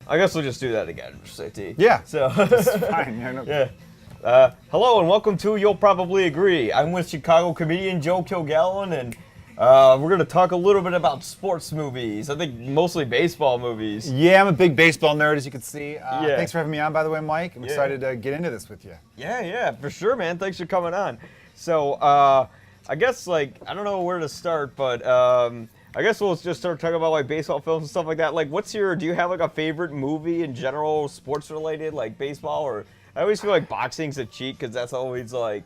I guess we'll just do that again for safety. Yeah. So It's fine. yeah. Hello and welcome to You'll Probably Agree. I'm with Chicago comedian Joe Kilgallon, and we're going to talk a little bit about sports movies. I think mostly baseball movies. Yeah, I'm a big baseball nerd, as you can see. Yeah. Thanks for having me on, by the way, Mike. I'm excited to get into this with you. Yeah, for sure, man. Thanks for coming on. So, I guess, I don't know where to start, but I guess we'll just start talking about, baseball films and stuff like that. Do you have, a favorite movie in general, sports-related, like baseball? Or I always feel like boxing's a cheat, because that's always, Doesn't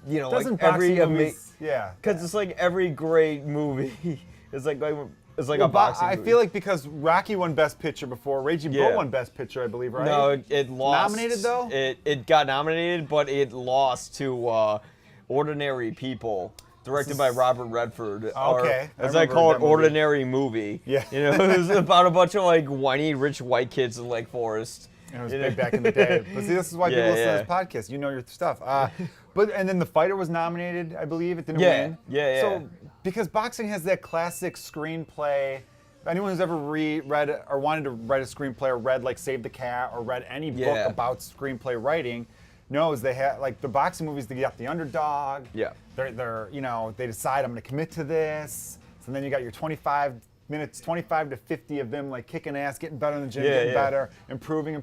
every boxing movies, because it's like every great movie is like a boxing movie. I feel like because Rocky won Best Picture before, Raging Bull won Best Picture, I believe, right? No, it lost. Nominated, though? It got nominated, but it lost to Ordinary People, directed by Robert Redford. Okay. Or, as I call it, Ordinary Movie. Yeah. It was about a bunch of whiny rich white kids in Lake Forest. And it was big back in the day. But see, this is why people listen to this podcast. You know your stuff. And then The Fighter was nominated, I believe. It didn't win. Yeah. So, because boxing has that classic screenplay. Anyone who's ever read or wanted to write a screenplay or read Save the Cat or read any book about screenplay writing knows they have the boxing movies. They got the underdog. Yeah. They're they decide I'm going to commit to this. So then you got your 25 minutes, 25 to 50 of them kicking ass, getting better in the gym, getting better, improving.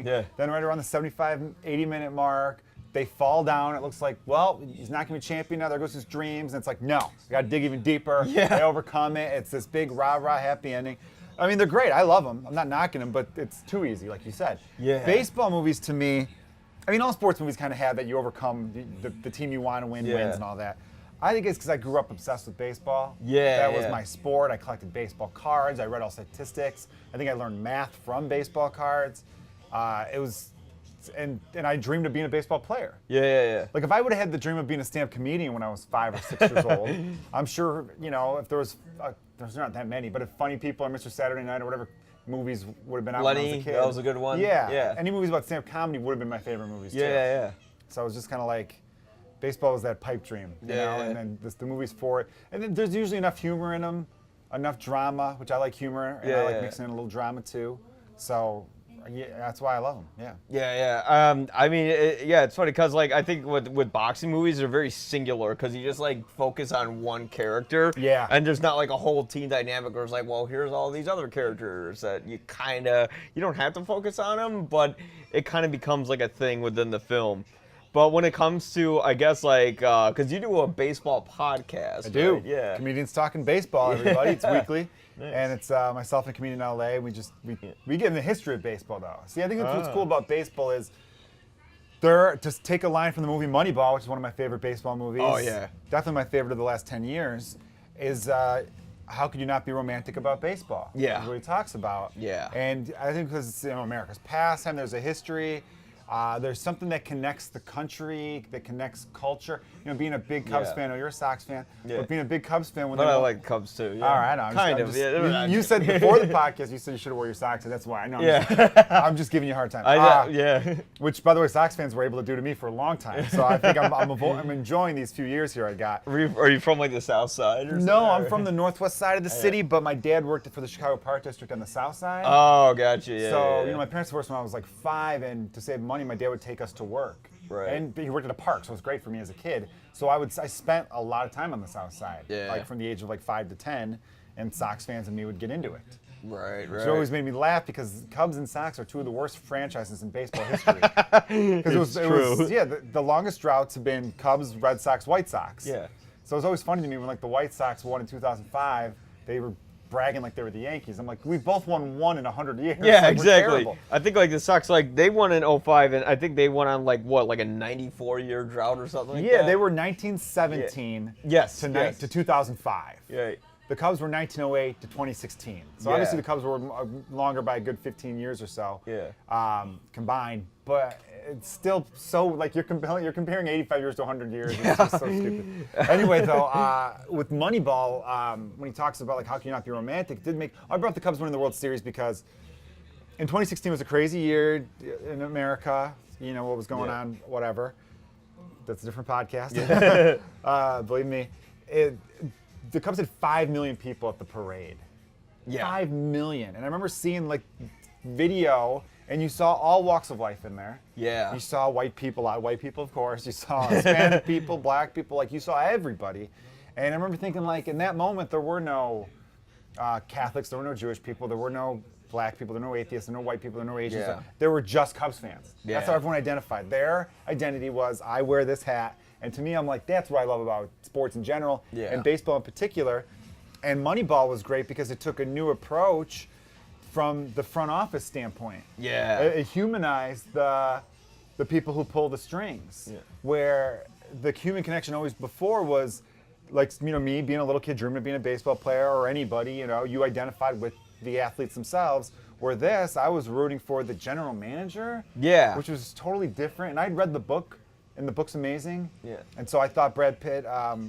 Yeah. Then right around the 75, 80 minute mark, they fall down. It looks like, well, he's not going to be champion now. There goes his dreams. And it's like, no, I got to dig even deeper. Yeah. They overcome it. It's this big rah-rah happy ending. I mean, they're great. I love them. I'm not knocking them, but it's too easy, like you said. Yeah. Baseball movies, to me, I mean, all sports movies kind of have that. You overcome the team you want to win wins and all that. I think it's because I grew up obsessed with baseball. That was my sport. I collected baseball cards. I read all statistics. I think I learned math from baseball cards. And I dreamed of being a baseball player. Yeah. If I would have had the dream of being a stand-up comedian when I was 5 or 6 years old, I'm sure, if there was, there's not that many, but if Funny People or Mr. Saturday Night or whatever movies would have been out when I was a kid. That was a good one. Yeah. Any movies about stand-up comedy would have been my favorite movies, too. Yeah. So I was just kind of baseball was that pipe dream, you know, and then the movies for it. And then there's usually enough humor in them, enough drama, which I like humor, and I like mixing in a little drama, too. So, that's why I love them, Yeah. I mean, it's funny because I think with boxing movies they're very singular because you just focus on one character. Yeah. And there's not a whole team dynamic where it's well, here's all these other characters that you don't have to focus on them, but it kind of becomes a thing within the film. But when it comes to, I guess, because you do a baseball podcast. I do. Right? Yeah. Comedians Talking Baseball, everybody. It's weekly. Nice. And it's myself and a comedian in LA. We get in the history of baseball, though. See, I think that's what's cool about baseball is just take a line from the movie Moneyball, which is one of my favorite baseball movies. Oh, yeah. Definitely my favorite of the last 10 years, is how could you not be romantic about baseball? Yeah. That's what he talks about. Yeah. And I think because it's America's pastime, there's a history. There's something that connects the country, that connects culture. Being a big Cubs fan, you're a Sox fan, but being a big Cubs fan. But I like Cubs too. Yeah. All right, I know. You said before the podcast, you said you should have wore your socks, and that's why I know. I'm just giving you a hard time. Which, by the way, Sox fans were able to do to me for a long time. So I think I'm enjoying these few years here I got. Are you from the South Side or something? No, I'm from the northwest side of the city, but my dad worked for the Chicago Park District on the south side. Oh, gotcha. Yeah. So my parents divorced when I was 5, and to save money, my dad would take us to work. Right. And he worked at a park, so it was great for me as a kid. So I spent a lot of time on the south side, from the age of 5 to 10, and Sox fans and me would get into it. Right. Which always made me laugh because Cubs and Sox are two of the worst franchises in baseball history. Because it was the longest droughts have been Cubs, Red Sox, White Sox. Yeah. So it was always funny to me when the White Sox won in 2005, they were bragging like they were the Yankees. I'm like, we both won one in 100 years. Yeah, exactly. I think the Sox, they won in 2005, and I think they went on a 94-year drought or something like that? Yeah, they were 1917 to 2005. Yeah. The Cubs were 1908 to 2016. So obviously the Cubs were longer by a good 15 years or so combined. But it's still so, you're comparing 85 years to 100 years. It's just so stupid. Anyway, though, with Moneyball, when he talks about, how can you not be romantic, I brought the Cubs winning the World Series because in 2016 was a crazy year in America. What was going on, whatever. That's a different podcast. Believe me. The Cubs had 5 million people at the parade. Yeah. 5 million. And I remember seeing video, and you saw all walks of life in there. Yeah. You saw white people, of course. You saw Hispanic people, black people, like you saw everybody. And I remember thinking, like, in that moment, there were no Catholics, there were no Jewish people, there were no black people, there were no atheists, there were no white people, there were no Asians. Yeah. There were just Cubs fans. Yeah. That's how everyone identified. Their identity was, I wear this hat. And to me, I'm like, that's what I love about sports in general, and baseball in particular. And Moneyball was great because it took a new approach from the front office standpoint. Yeah. It humanized the people who pull the strings, where the human connection always before was, like, you know, me being a little kid dreaming of being a baseball player, or anybody, you know, you identified with the athletes themselves. Where this, I was rooting for the general manager, which was totally different. And I'd read the book, and the book's amazing. Yeah. And so I thought Brad Pitt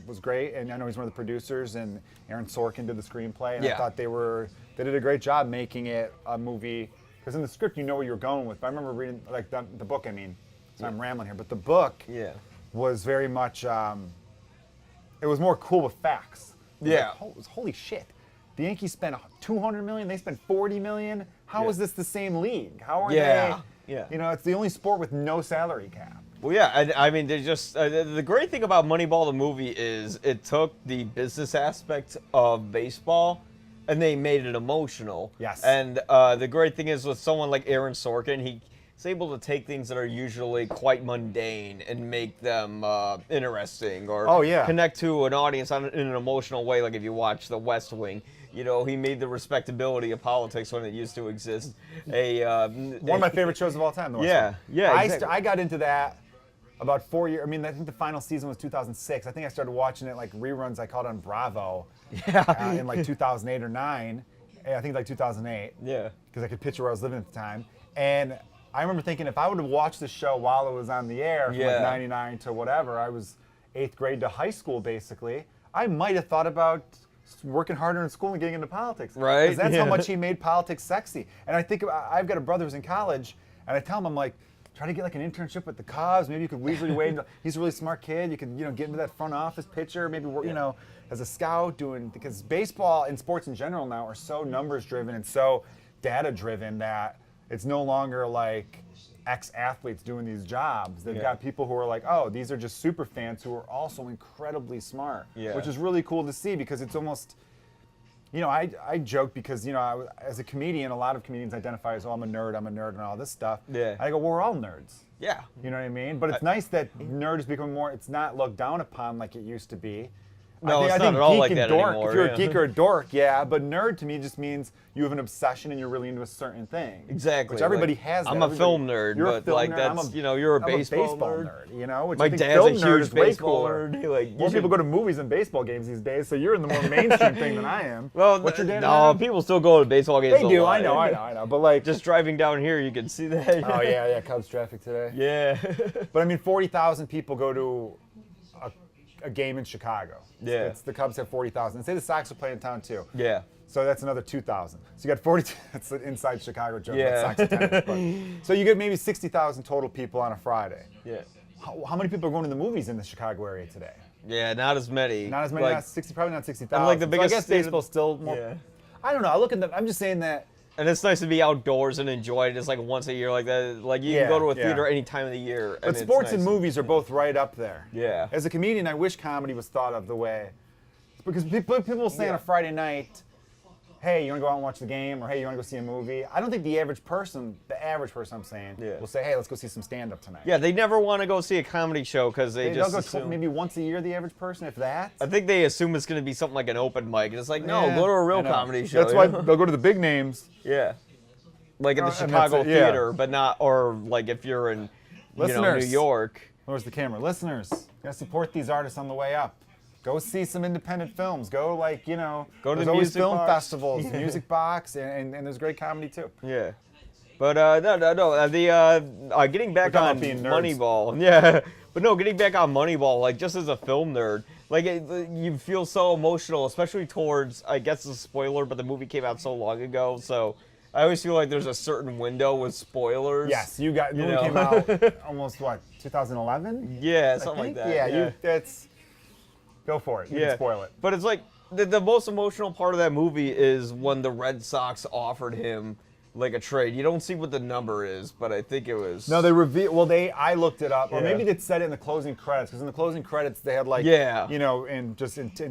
was great, and I know he's one of the producers, and Aaron Sorkin did the screenplay, and I thought they did a great job making it a movie. Because in the script, you know where you're going with. But I remember reading, like, the book. I mean, so I'm rambling here, but the book was very much. It was more cool with facts. It was holy shit. The Yankees spent $200 million. They spent $40 million. How is this the same league? How are they? Yeah. You know, it's the only sport with no salary cap. Well, yeah. I mean, they just the great thing about Moneyball, the movie, is it took the business aspect of baseball and they made it emotional. Yes. And the great thing is with someone like Aaron Sorkin, he's able to take things that are usually quite mundane and make them interesting or connect to an audience in an emotional way. Like if you watch The West Wing, you know, he made the respectability of politics when it used to exist. One of my favorite shows of all time, The West Wing. Yeah, exactly. I got into that about 4 years. I mean, I think the final season was 2006. I think I started watching it like reruns. I caught on Bravo in like 2008 or 9. I think like 2008. Yeah. Because I could picture where I was living at the time. And I remember thinking if I would have watched the show while it was on the air from like 99 to whatever, I was 8th grade to high school basically, I might have thought about working harder in school and getting into politics. Right. Because that's how much he made politics sexy. And I think I've got a brother who's in college, and I tell him, I'm like, try to get like an internship with the Cubs. Maybe you could weasel your way into, he's a really smart kid. You could, you know, get into that front office pitcher, maybe work, you know, as a scout because baseball and sports in general now are so numbers driven and so data driven that it's no longer like ex-athletes doing these jobs. They've got people who are like, oh, these are just super fans who are also incredibly smart, which is really cool to see because it's almost, you know, I joke because, you know, as a comedian, a lot of comedians identify as, oh, I'm a nerd and all this stuff. Yeah. I go, well, we're all nerds. Yeah. You know what I mean? But it's nice that nerd is becoming more, it's not looked down upon like it used to be. No, it's not at all like that dork, anymore. If you're a geek or a dork, but nerd to me just means you have an obsession and you're really into a certain thing. Exactly. Which everybody has. I'm a film nerd, but like that's, you know, you're a baseball nerd. You know, which my I think dad's film a nerd huge is way baseball cooler. nerd. Like, more people go to movies and baseball games these days, so you're in the more mainstream thing than I am. Well, what's your dad? No, people still go to baseball games. They do. I know. But like, just driving down here, you can see that. Oh yeah, Cubs traffic today. Yeah. But I mean, 40,000 people go to a game in Chicago. Yeah. It's the Cubs have 40,000. And say the Sox are playing in town too. Yeah. So that's another 2,000. So you got 40. That's an inside Chicago joke. Yeah. Sox attendance, but, so you get maybe 60,000 total people on a Friday. Yeah. How many people are going to the movies in the Chicago area today? Yeah, not as many. Not as many. Like, not 60. Probably not 60,000. Like the biggest. So I guess baseball's still more. Yeah. I don't know. I look at I'm just saying that. And it's nice to be outdoors and enjoy it just like once a year like that. Like you can go to a theater any time of the year. But sports and movies are both right up there. Yeah. As a comedian, I wish comedy was thought of the way. Because people will say on a Friday night, hey, you want to go out and watch the game? Or hey, you want to go see a movie? I don't think the average person I'm saying, will say, hey, let's go see some stand-up tonight. Yeah, they never want to go see a comedy show because they'll go assume, maybe once a year, the average person, if that. I think they assume it's going to be something like an open mic. It's like, no, go to a real comedy show. That's why they'll go to the big names. Yeah. Like in the Chicago theater, but not, or like if you're in, you know, New York. Where's the camera? Listeners, you got to support these artists on the way up. Go see some independent films. Go, like, you know, go to there's the always music film box. festivals, Music Box, and there's great comedy too. Yeah. But no. The getting back on Moneyball. Yeah. But no, getting back on Moneyball, like just as a film nerd, like you feel so emotional, especially towards, I guess it's a spoiler, but the movie came out so long ago, so I always feel like there's a certain window with spoilers. Yes, the movie came out almost 2011? Yeah, something like that. Yeah, that's. Go for it. You can spoil it. But it's like the most emotional part of that movie is when the Red Sox offered him like a trade. You don't see what the number is, but I think it was. No, they reveal. Well, I looked it up, or maybe they said it in the closing credits, because in the closing credits they had like, you know, in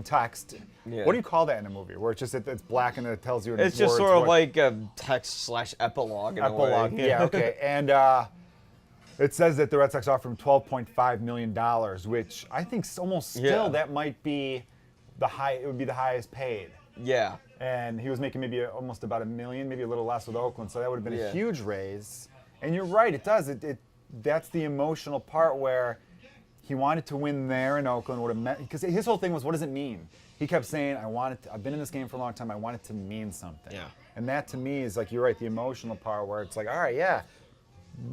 text. Yeah. What do you call that in a movie? Where it's just it's black and it tells you. It's just sort of like a text/epilogue. Epilogue. Yeah. Okay. And it says that the Red Sox offered him $12.5 million, which I think almost still that might be it would be the highest paid. Yeah. And he was making maybe almost about $1 million, maybe a little less with Oakland, so that would have been a huge raise. And you're right, it does. That's the emotional part where he wanted to win there in Oakland. Would have meant, because his whole thing was, what does it mean? He kept saying, I've been in this game for a long time. I want it to mean something. Yeah. And that to me is like, you're right, the emotional part where it's like, all right, yeah,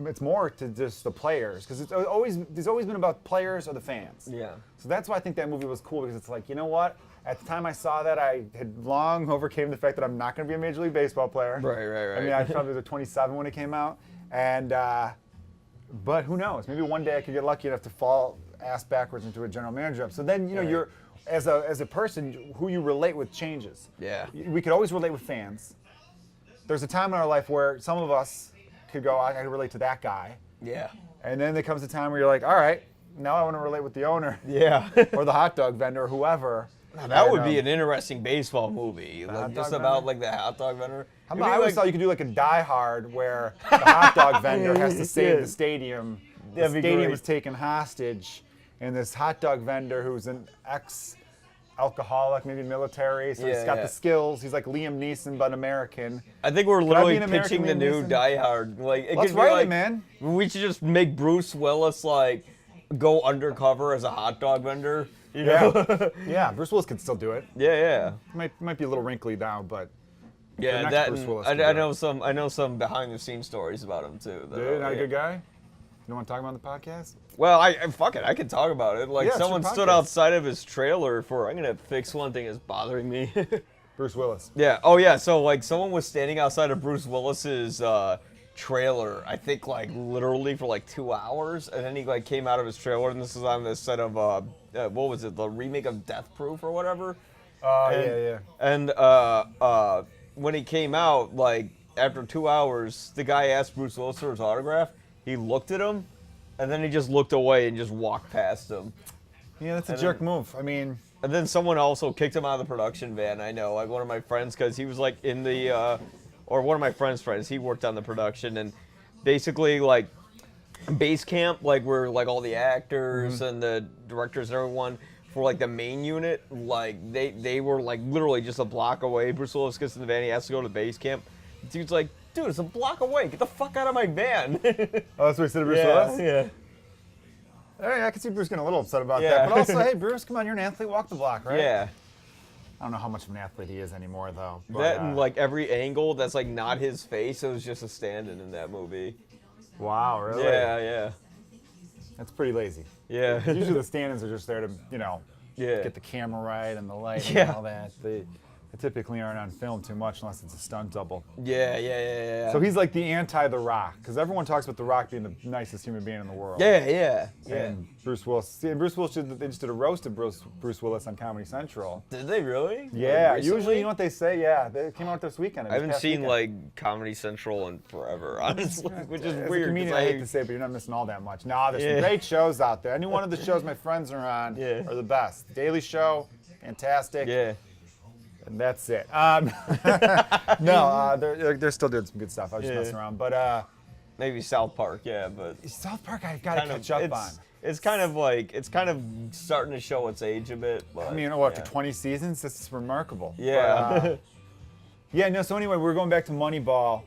it's more to just the players, because there's always been about players or the fans. Yeah. So that's why I think that movie was cool, because it's like, you know what? At the time I saw that, I had long overcame the fact that I'm not going to be a Major League Baseball player. Right. I mean, I probably was 27 when it came out, and but who knows? Maybe one day I could get lucky enough to fall ass backwards into a general manager job. So then, you know, you're as a person, who you relate with changes. Yeah. We could always relate with fans. There's a time in our life where some of us could go, I can relate to that guy. Yeah. And then there comes a time where you're like, all right, now I want to relate with the owner. Yeah. Or the hot dog vendor or whoever. Now, that would be an interesting baseball movie, like just about like the hot dog vendor. I always thought you could do like a Die Hard where the hot dog vendor has to save the stadium. The stadium is taken hostage, and this hot dog vendor who's an ex-alcoholic, maybe military, so he's got the skills. He's like Liam Neeson but American. I think we're literally pitching the new Die Hard. Like, let's write it, man. We should just make Bruce Willis like go undercover as a hot dog vendor. You know? Yeah, Bruce Willis could still do it. Yeah. Might be a little wrinkly now, but that I know some behind the scenes stories about him too. Dude, not a good guy. You don't want to talk about it on the podcast? Well, fuck it, I can talk about it. Like someone stood outside of his trailer for. I'm gonna fix one thing that's bothering me. Bruce Willis. Yeah. Oh yeah. So like someone was standing outside of Bruce Willis's trailer, I think like literally for like 2 hours, and then he like came out of his trailer, and this is on the set of what was it, the remake of Death Proof or whatever. And when he came out, like after 2 hours, the guy asked Bruce Willis for his autograph. He looked at him, and then he just looked away and just walked past him. Yeah, that's a jerk move. I mean. And then someone also kicked him out of the production van. I know, like one of my friends, because he was like in the. Or one of my friends' friends, he worked on the production, and basically like base camp, like where like all the actors and the directors and everyone for like the main unit, like they were like literally just a block away. Bruce Willis gets in the van, he has to go to base camp. The dude's like, dude, it's a block away. Get the fuck out of my van. Oh, that's what he said to Bruce Willis? Yeah. All right, I can see Bruce getting a little upset about that. But also, hey, Bruce, come on, you're an athlete, walk the block, right? Yeah. I don't know how much of an athlete he is anymore, though. But, that and like every angle that's like not his face, it was just a stand-in in that movie. Wow, really? Yeah. That's pretty lazy. Yeah. Usually the stand-ins are just there to, you know, get the camera right and the light and all that. They typically aren't on film too much unless it's a stunt double. Yeah. So he's like the anti-The Rock, because everyone talks about The Rock being the nicest human being in the world. Yeah. And Bruce Willis. See, Bruce Willis, they just did a roast of Bruce Willis on Comedy Central. Did they really? Yeah. Like usually, you know what they say? Yeah, they came out this weekend. I haven't seen like Comedy Central in forever, honestly, which is As weird. A comedian, I hate to say, but you're not missing all that much. No, there's some great shows out there. Any one of the shows my friends are on are the best. Daily Show, fantastic. Yeah. And that's it. No, they're still doing some good stuff. I was just messing around, but maybe South Park, but South Park I've got to catch up on. It's kind of starting to show its age a bit. But, I mean, after 20 seasons, this is remarkable. Yeah. But, so anyway, we're going back to Moneyball.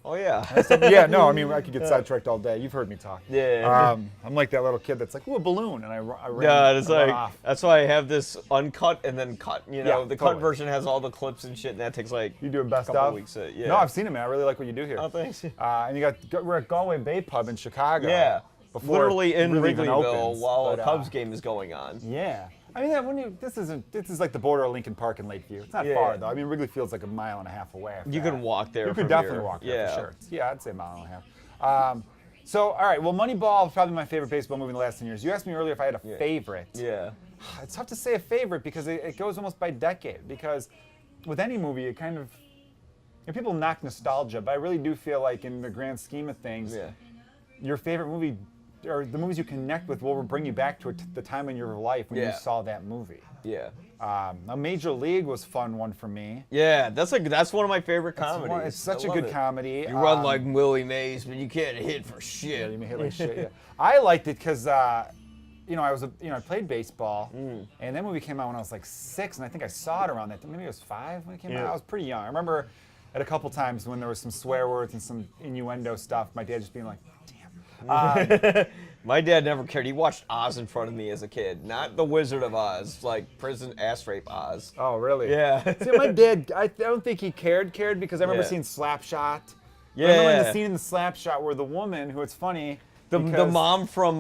Oh yeah. I mean, I could get sidetracked all day. You've heard me talk. Yeah. I'm like that little kid that's like, ooh, a balloon, and I run off. That's why I have this uncut and then cut. You know, the cut totally. version has all the clips and shit, and that takes like you do a best couple of weeks. No, I've seen it, man. I really like what you do here. Oh, thanks. And we're at Galway Bay pub in Chicago. Yeah. Literally in really Wrigleyville while a Cubs game is going on. Yeah. I mean, this is like the border of Lincoln Park and Lakeview. It's not far though. I mean, Wrigley Field's like a mile and a half away. You can walk there. You could definitely walk there for sure. Yeah, I'd say a mile and a half. So, all right. Well, Moneyball is probably my favorite baseball movie in the last 10 years. You asked me earlier if I had a favorite. Yeah. It's tough to say a favorite because it goes almost by decade. Because with any movie, and people knock nostalgia, but I really do feel like in the grand scheme of things, your favorite movie or the movies you connect with will bring you back to the time in your life when you saw that movie. Yeah. A Major League was a fun one for me. Yeah, that's one of my favorite comedies. It's such a good comedy. You run like Willie Mays, but you can't hit for shit. Yeah, you may hit like shit. Yeah. I liked it because I played baseball, and that movie came out when I was like 6, and I think I saw it around that. Maybe I was 5 when it came out. I was pretty young. I remember at a couple times when there was some swear words and some innuendo stuff, my dad just being like, "Damn." My dad never cared. He watched Oz in front of me as a kid, not The Wizard of Oz, like prison ass rape Oz. Oh, really? Yeah. See, my dad, I don't think he cared because I remember seeing Slapshot. Yeah. I remember the scene in the Slapshot where the woman, who it's funny, the mom from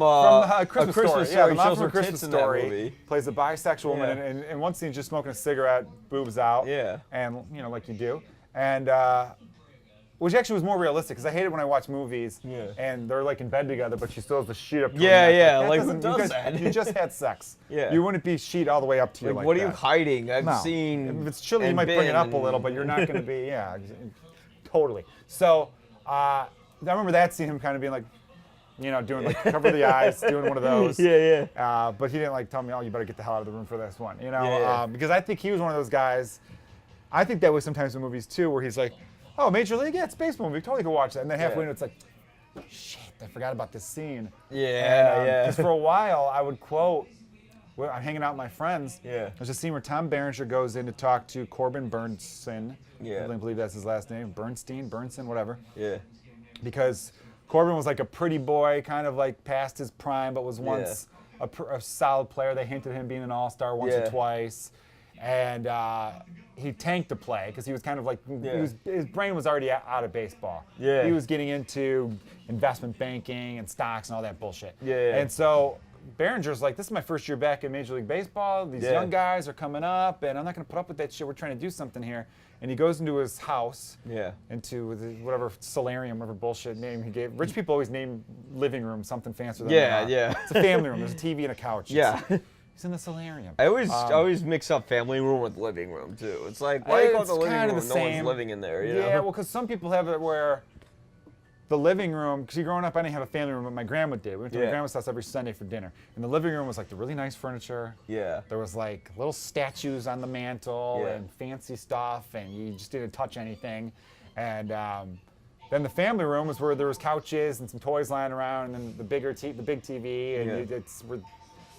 Christmas Story. Yeah, the mom shows from her Christmas tits in Story that movie. plays a bisexual woman, and one scene just smoking a cigarette, boobs out. Yeah. And like you do, and which actually was more realistic because I hate it when I watch movies and they're like in bed together, but she still has the sheet up to her neck. Like who does that? You just had sex. Yeah. You wouldn't be sheet all the way up to you like what that. are you hiding? I've seen. If it's chilly, you might bring it up a little, but you're not going to be, totally. So I remember that scene, him kind of being like, doing like cover the eyes, doing one of those. Yeah. But he didn't like tell me, oh, you better get the hell out of the room for this one, because I think he was one of those guys. I think that way sometimes in movies too, where he's like, oh, Major League, it's a baseball movie. We totally could watch that. And then halfway in, it's like, shit, I forgot about this scene. Because for a while, I would quote, I'm hanging out with my friends. There's a scene where Tom Berenger goes in to talk to Corbin Bernsen. I believe that's his last name. Bernsen, whatever. Because Corbin was like a pretty boy, kind of like past his prime, but was once a solid player. They hinted at him being an all-star once or twice. And he tanked the play because he was kind of like, his brain was already out of baseball. He was getting into investment banking and stocks and all that bullshit. And so Berenger's like, this is my first year back in Major League Baseball. These young guys are coming up, and I'm not going to put up with that shit. We're trying to do something here. And he goes into his house, into whatever solarium, whatever bullshit name he gave. Rich people always name living room something fancier than they are. It's a family room. There's a TV and a couch. He's in the solarium. I always mix up family room with living room too. It's like, why do you call it the living room? No one's living in there. You know? Well, because some people have it where the living room, because growing up I didn't have a family room, but my grandma did. We went to my grandma's house every Sunday for dinner. And the living room was like the really nice furniture. There was like little statues on the mantle and fancy stuff, and you just didn't touch anything. And then the family room was where there was couches and some toys lying around, and then the big TV, and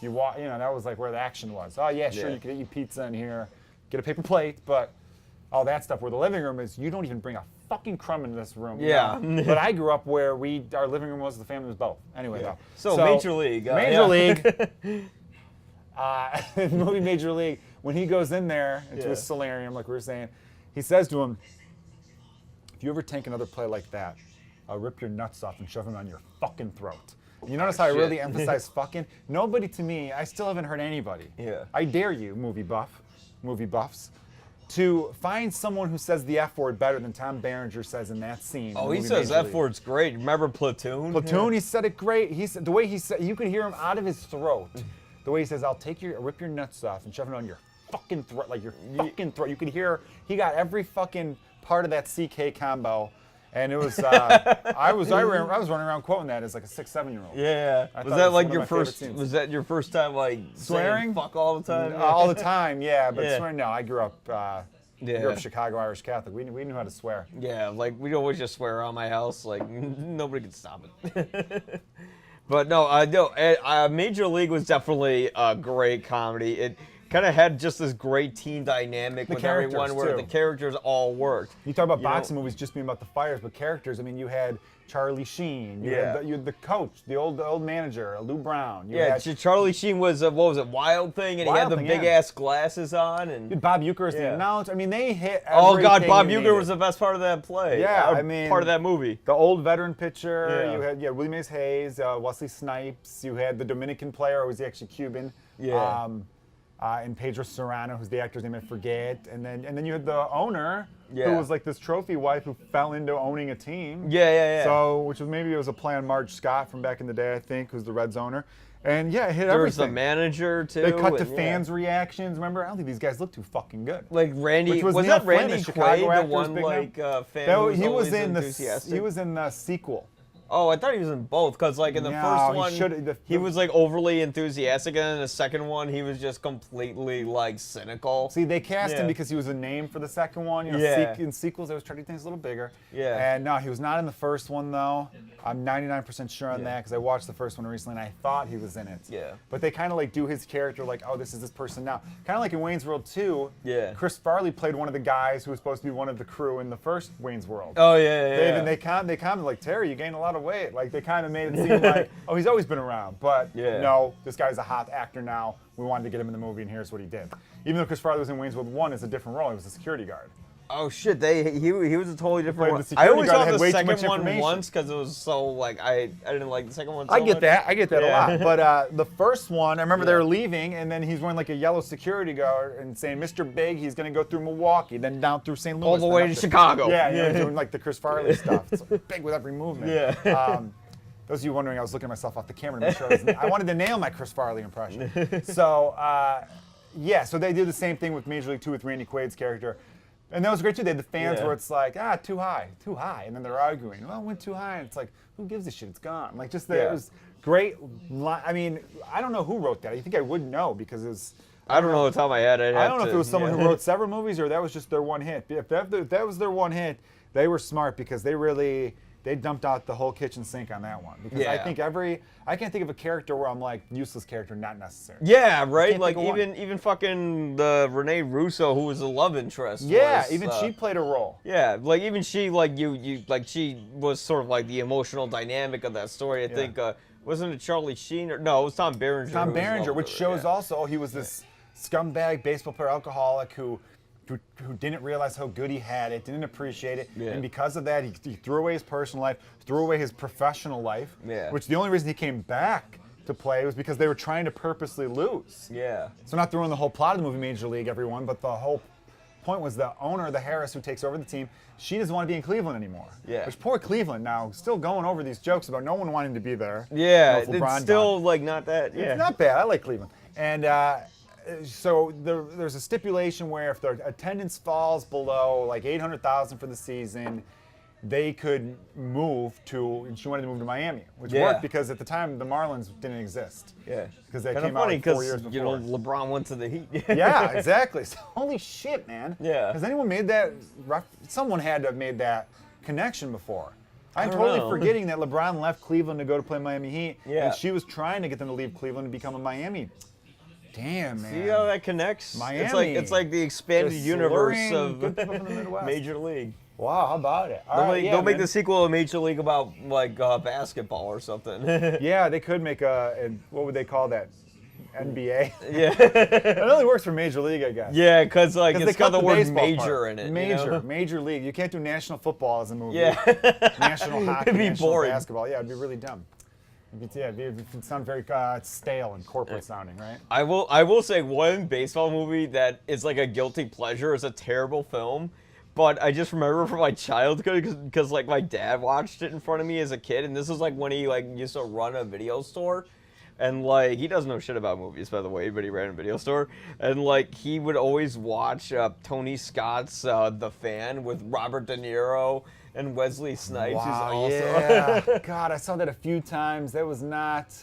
you walk, that was like where the action was. Oh yeah, sure, you could eat pizza in here, get a paper plate, but all that stuff. Where the living room is, you don't even bring a fucking crumb into this room. But I grew up where our living room was, the family was both. Anyway, though. So Major League. Major League. Movie Major League. When he goes in there into his solarium, like we were saying, he says to him, "If you ever tank another play like that, I'll rip your nuts off and shove them on your fucking throat." You notice how I really emphasize fucking? Nobody to me, I still haven't heard anybody. I dare you, movie buffs, to find someone who says the F word better than Tom Berenger says in that scene. Oh, he says F word's great. Remember Platoon? Platoon, he said it great. The way he said, you could hear him out of his throat. The way he says, I'll rip your nuts off and shove it on your fucking throat, like your fucking throat. You could hear, he got every fucking part of that CK combo. And it was, I was running around quoting that as like a 6-7-year-old. Was that like your first? Was that your first time like swearing? Fuck all the time. All the time, but swearing. No, I grew up. Grew up Chicago Irish Catholic. We knew how to swear. Like we'd always just swear around my house. Like nobody could stop it. But no, Major League was definitely a great comedy. It kind of had just this great team dynamic with everyone where the characters all worked. You talk about boxing movies just being about the fighters, but characters, I mean, you had Charlie Sheen, you had the coach, the old manager, Lou Brown. Charlie Sheen was, what was it, Wild Thing? And he had the big-ass glasses on. And you had Bob Uecker as the announcer. I mean, they hit everything. Oh, God, Bob Uecker was the best part of that play. Part of that movie. The old veteran pitcher, you had Willie Mays Hayes, Wesley Snipes, you had the Dominican player, or was he actually Cuban? and Pedro Serrano, who's the actor's name I forget, and then you had the owner, Yeah. who was like this trophy wife who fell into owning a team. Yeah. So, which was maybe it was a play on Marge Scott from back in the day, I think, who's the Reds owner. And yeah, it hit There was the everything. manager too. They cut to and, fans' reactions. Remember, I don't think these guys look too fucking good. Like Randy, Which was was Neil that Flynn, Randy the Chicago Quaid, the actor's one big like fan That- who was he was always in enthusiastic? he was in the sequel. Oh, I thought he was in both, because like in the No, first he one, should- he was like overly enthusiastic, and in the second one, he was just completely like cynical. See, they cast Yeah. him because he was a name for the second one. You know, Yeah. in sequels, they always try to do things a little bigger. Yeah. And no, he was not in the first one, though. I'm 99% sure on that because I watched the first one recently and I thought he was in it. Yeah. But they kind of like do his character like, oh, this is this person now. Kind of like in Wayne's World 2. Yeah. Chris Farley played one of the guys who was supposed to be one of the crew in the first Wayne's World. Oh yeah. They commented like, Terry, you gained a lot of weight. Like they kind of made it seem like, oh, he's always been around. But no, this guy's a hot actor now. We wanted to get him in the movie, and here's what he did. Even though Chris Farley was in Wayne's World 1, it's a different role. He was a security guard. Oh shit! He was a totally different one. The I security only guard saw had the way too second much one information. once because it was so like I didn't like the second one. So I get much. that. I get that Yeah. a lot. But the first one, I remember they were leaving, and then he's wearing like a yellow security guard and saying, "Mr. Big, he's going to go through Milwaukee, then down through St. Louis, All the then way up to Chicago." Yeah, doing like the Chris Farley stuff. It's big with every movement. Yeah. Those of you wondering, I was looking at myself off the camera to make sure I wanted to nail my Chris Farley impression. So, so they did the same thing with Major League 2 with Randy Quaid's character. And that was great too. They had the fans where it's like, too high. And then they're arguing. Well, it went too high. And it's like, who gives a shit? It's gone. Like, just it was great. I mean, I don't know who wrote that. I think I would know because it was. I don't know off the top of my head. I don't know if it was someone who wrote several movies or that was just their one hit. If that was their one hit, they were smart because they dumped out the whole kitchen sink on that one. Because I think I can't think of a character where I'm like, useless character, not necessary. Yeah, right. Like think of even fucking the Renee Russo, who was the love interest. Yeah, was, even she played a role. Yeah, like even she, like you, like she was sort of like the emotional dynamic of that story. I think wasn't it Charlie Sheen or no? It was Tom Berenger. Tom Berenger, which shows also he was this scumbag baseball player alcoholic who didn't realize how good he had it, didn't appreciate it, and because of that, he threw away his personal life, threw away his professional life, which the only reason he came back to play was because they were trying to purposely lose. Yeah. So not throwing the whole plot of the movie Major League, everyone, but the whole point was the owner, the Harris, who takes over the team, she doesn't want to be in Cleveland anymore. Yeah. Which poor Cleveland now, still going over these jokes about no one wanting to be there. Yeah, You know, if LeBron it's still gone. like not that. Yeah. It's not bad. I like Cleveland. And so there's a stipulation where if their attendance falls below like 800,000 for the season, they could move to, and she wanted to move to Miami, which worked because at the time the Marlins didn't exist. Yeah. Because they Kind of came out funny like 4 because years before. you know LeBron went to the Heat. Yeah, exactly. So, holy shit, man. Yeah. Has anyone made that? Someone had to have made that connection before. I'm don't totally know. forgetting that LeBron left Cleveland to go to play Miami Heat, Yeah. and she was trying to get them to leave Cleveland and become a Miami. Damn, man. See how that connects? Miami. It's like the expanded Just universe luring of good people from the Midwest. Major League. Wow, how about it? All They'll, right, make, yeah, they'll make man. the sequel of Major League about like basketball or something. Yeah, they could make what would they call that? NBA. Yeah. It only works for Major League, I guess. Yeah, because like They it's got cut the word baseball major part. in it. Major, You know? Major League. You can't do national football as a movie. Yeah. National hockey, It'd be national boring. basketball. Yeah, it'd be really dumb. It'd sound very stale and corporate sounding, right? I will say one baseball movie that is like a guilty pleasure is a terrible film, but I just remember from my childhood because like my dad watched it in front of me as a kid, and this was like when he like used to run a video store. And, like, he doesn't know shit about movies, by the way, but he ran a video store. And, like, he would always watch Tony Scott's The Fan with Robert De Niro and Wesley Snipes, who's also... yeah. God, I saw that a few times. That was not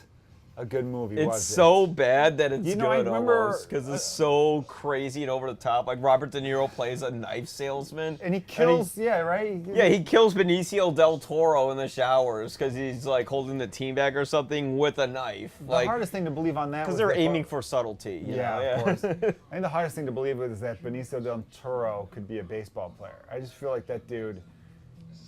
a good movie, was it? It's so bad that it's You know, I good remember, almost, because it's so crazy and over the top. Like, Robert De Niro plays a knife salesman. And he kills, right? Yeah, he kills Benicio del Toro in the showers because he's, like, holding the team back or something with a knife. The hardest thing to believe on that was because they're that- aiming for subtlety. You know? Of course. I think the hardest thing to believe is that Benicio del Toro could be a baseball player. I just feel like that dude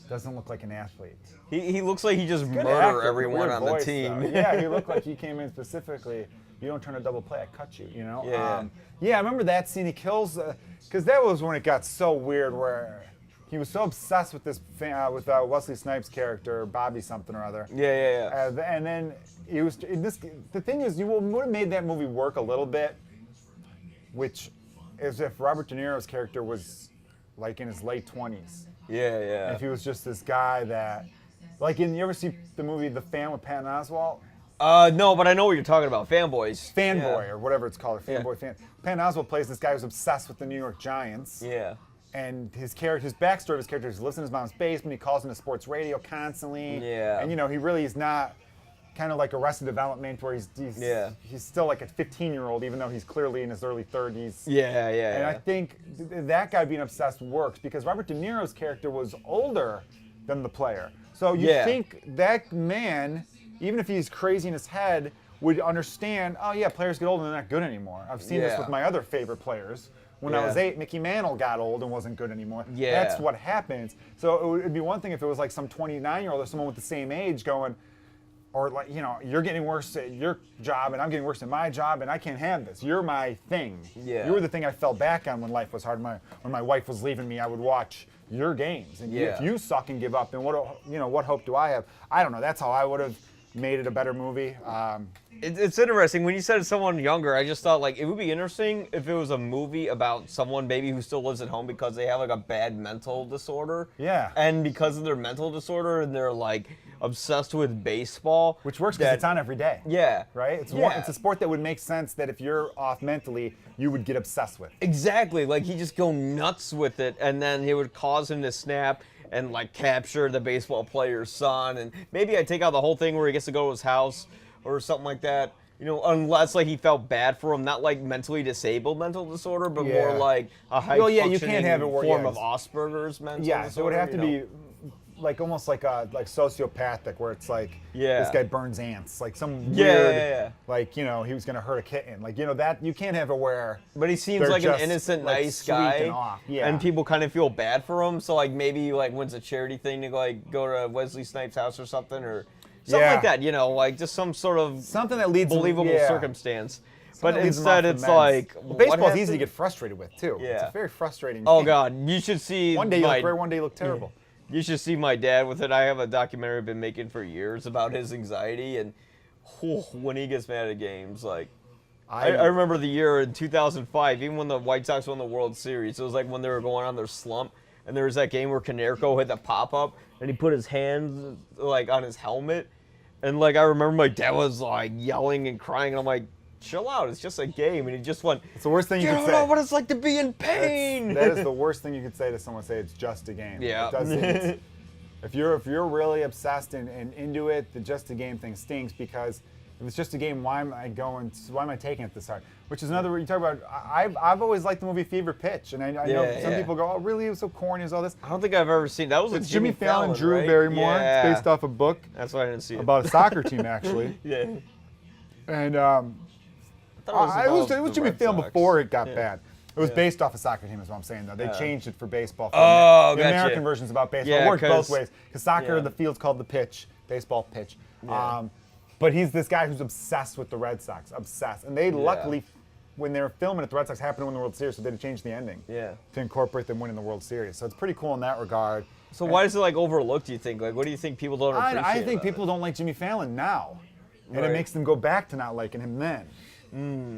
doesn't look like an athlete. He looks like he just Good murder actor, everyone weird on the voice, team. though. Yeah, he looked like he came in specifically. You don't turn a double play, I cut you. You know. Yeah. I remember that scene. He kills because that was when it got so weird where he was so obsessed with this with Wesley Snipes' character, Bobby something or other. Yeah. And then he was. The thing is, you would have made that movie work a little bit which is if Robert De Niro's character was like in his late 20s. Yeah, yeah. If he was just this guy that, like, you ever see the movie The Fan with Patton Oswalt? No, but I know what you're talking about. Fanboys. Fanboy, or whatever it's called, Fanboy fan. Patton Oswalt plays this guy who's obsessed with the New York Giants. Yeah. And his backstory of his character is he lives in his mom's basement. He calls into sports radio constantly. Yeah. And he really is not kind of like Arrested Development, where he's still like a 15-year-old, even though he's clearly in his early 30s. Yeah, yeah. And I think that guy being obsessed works because Robert De Niro's character was older than the player. So you think that man, even if he's crazy in his head, would understand, oh yeah, players get old and they're not good anymore. I've seen this with my other favorite players. When I was 8, Mickey Mantle got old and wasn't good anymore. Yeah. That's what happens. So it would be one thing if it was like some 29-year-old or someone with the same age going, or like, you're getting worse at your job and I'm getting worse at my job and I can't have this. You're my thing. Yeah. You were the thing I fell back on when life was hard. When my wife was leaving me, I would watch your games. And if you suck and give up, then what hope do I have? I don't know. That's how I would have made it a better movie. It's interesting. When you said someone younger, I just thought, like, it would be interesting if it was a movie about someone maybe who still lives at home because they have, like, a bad mental disorder. Yeah. And because of their mental disorder, they're, like, obsessed with baseball. Which works because it's on every day. Yeah. Right? It's a sport that would make sense that if you're off mentally, you would get obsessed with. Exactly. Like, he'd just go nuts with it, and then it would cause him to snap and, like, capture the baseball player's son. And maybe I'd take out the whole thing where he gets to go to his house or something like that. Unless, like, he felt bad for him, not, like, mentally disabled mental disorder, but more like a high-functioning you can't have it form of Asperger's mental disorder. So it would have to be like almost like sociopathic, where it's like this guy burns ants, like some weird, like he was gonna hurt a kitten, like that you can't have it where. But he seems like an innocent, like, nice guy, and people kind of feel bad for him. So like maybe like when's a charity thing to go to Wesley Snipes' house or something like that, like just some sort of something that leads believable circumstance. But instead, it's like baseball's easy to get frustrated with too. Yeah. It's a very frustrating. Oh game. God, you should see. One day you look great, one day you look terrible. You should see my dad with it. I have a documentary I've been making for years about his anxiety, and when he gets mad at games, like I remember the year in 2005, even when the White Sox won the World Series, it was like when they were going on their slump, and there was that game where Konerko had the pop-up, and he put his hands like on his helmet, and like I remember my dad was like yelling and crying, and I'm like, chill out, it's just a game. And he just went, it's the worst thing you could say. You don't know what it's like to be in pain. That is the worst thing you could say to someone, say it's just a game. Yeah. If you're really obsessed and into it, the just a game thing stinks, because if it's just a game, why am I taking it this hard? Which is another, you talk about, I've always liked the movie Fever Pitch, and I know some people go, oh really, it was so corny, it was all this. I don't think I've ever seen that. Was it's Jimmy Fallon, right? Drew Barrymore. Yeah. It's based off a book. That's why I didn't see it. About a soccer team, actually. Yeah. And it was Jimmy Fallon before it got bad. It was based off a soccer team, is what I'm saying, though. They changed it for baseball. The American version's about baseball. It works both ways. Because soccer, the field's called the pitch. Baseball, pitch. Yeah. But he's this guy who's obsessed with the Red Sox. Obsessed. And they luckily, when they were filming it, the Red Sox happened to win the World Series, so they had to change the ending to incorporate them winning the World Series. So it's pretty cool in that regard. So why is it like overlooked, do you think? Like, what do you think people don't appreciate? I think people don't like Jimmy Fallon now. And it makes them go back to not liking him then.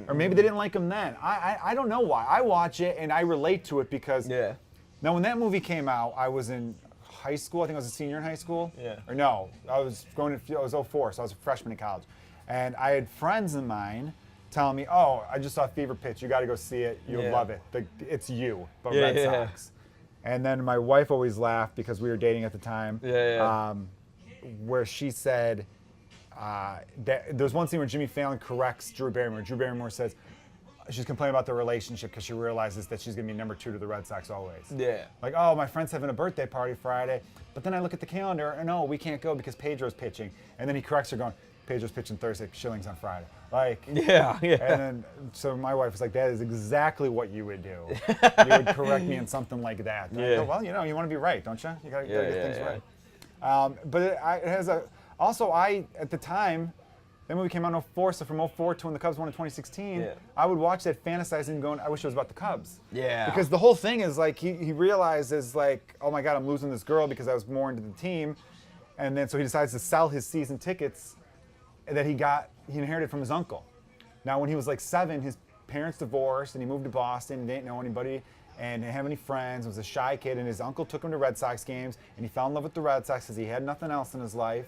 Or maybe they didn't like him then. I don't know why. I watch it and I relate to it because now when that movie came out, I was in high school. I think I was a senior in high school. Or no, I was 04, so I was a freshman in college. And I had friends of mine telling me, oh, I just saw Fever Pitch. You got to go see it. You'll love it. It's you, but Red Sox. And then my wife always laughed because we were dating at the time. Where she said, there's one scene where Jimmy Fallon corrects Drew Barrymore. Drew Barrymore says she's complaining about their relationship because she realizes that she's going to be number 2 to the Red Sox always. Like, oh, my friend's having a birthday party Friday, but then I look at the calendar and no, we can't go because Pedro's pitching. And then he corrects her going, Pedro's pitching Thursday, Schilling's on Friday. Like, And then, so my wife was like, that is exactly what you would do. You would correct me in something like that. I go, well, you want to be right, don't you? You got to get things right. But it has a... Also, at the time, that movie came out in 04, so from 04 to when the Cubs won in 2016, I would watch that fantasizing going, I wish it was about the Cubs. Because the whole thing is like, he realizes like, oh my God, I'm losing this girl because I was more into the team. And then so he decides to sell his season tickets that he inherited from his uncle. Now when he was like 7, his parents divorced, and he moved to Boston and didn't know anybody and didn't have any friends, was a shy kid, and his uncle took him to Red Sox games, and he fell in love with the Red Sox because he had nothing else in his life.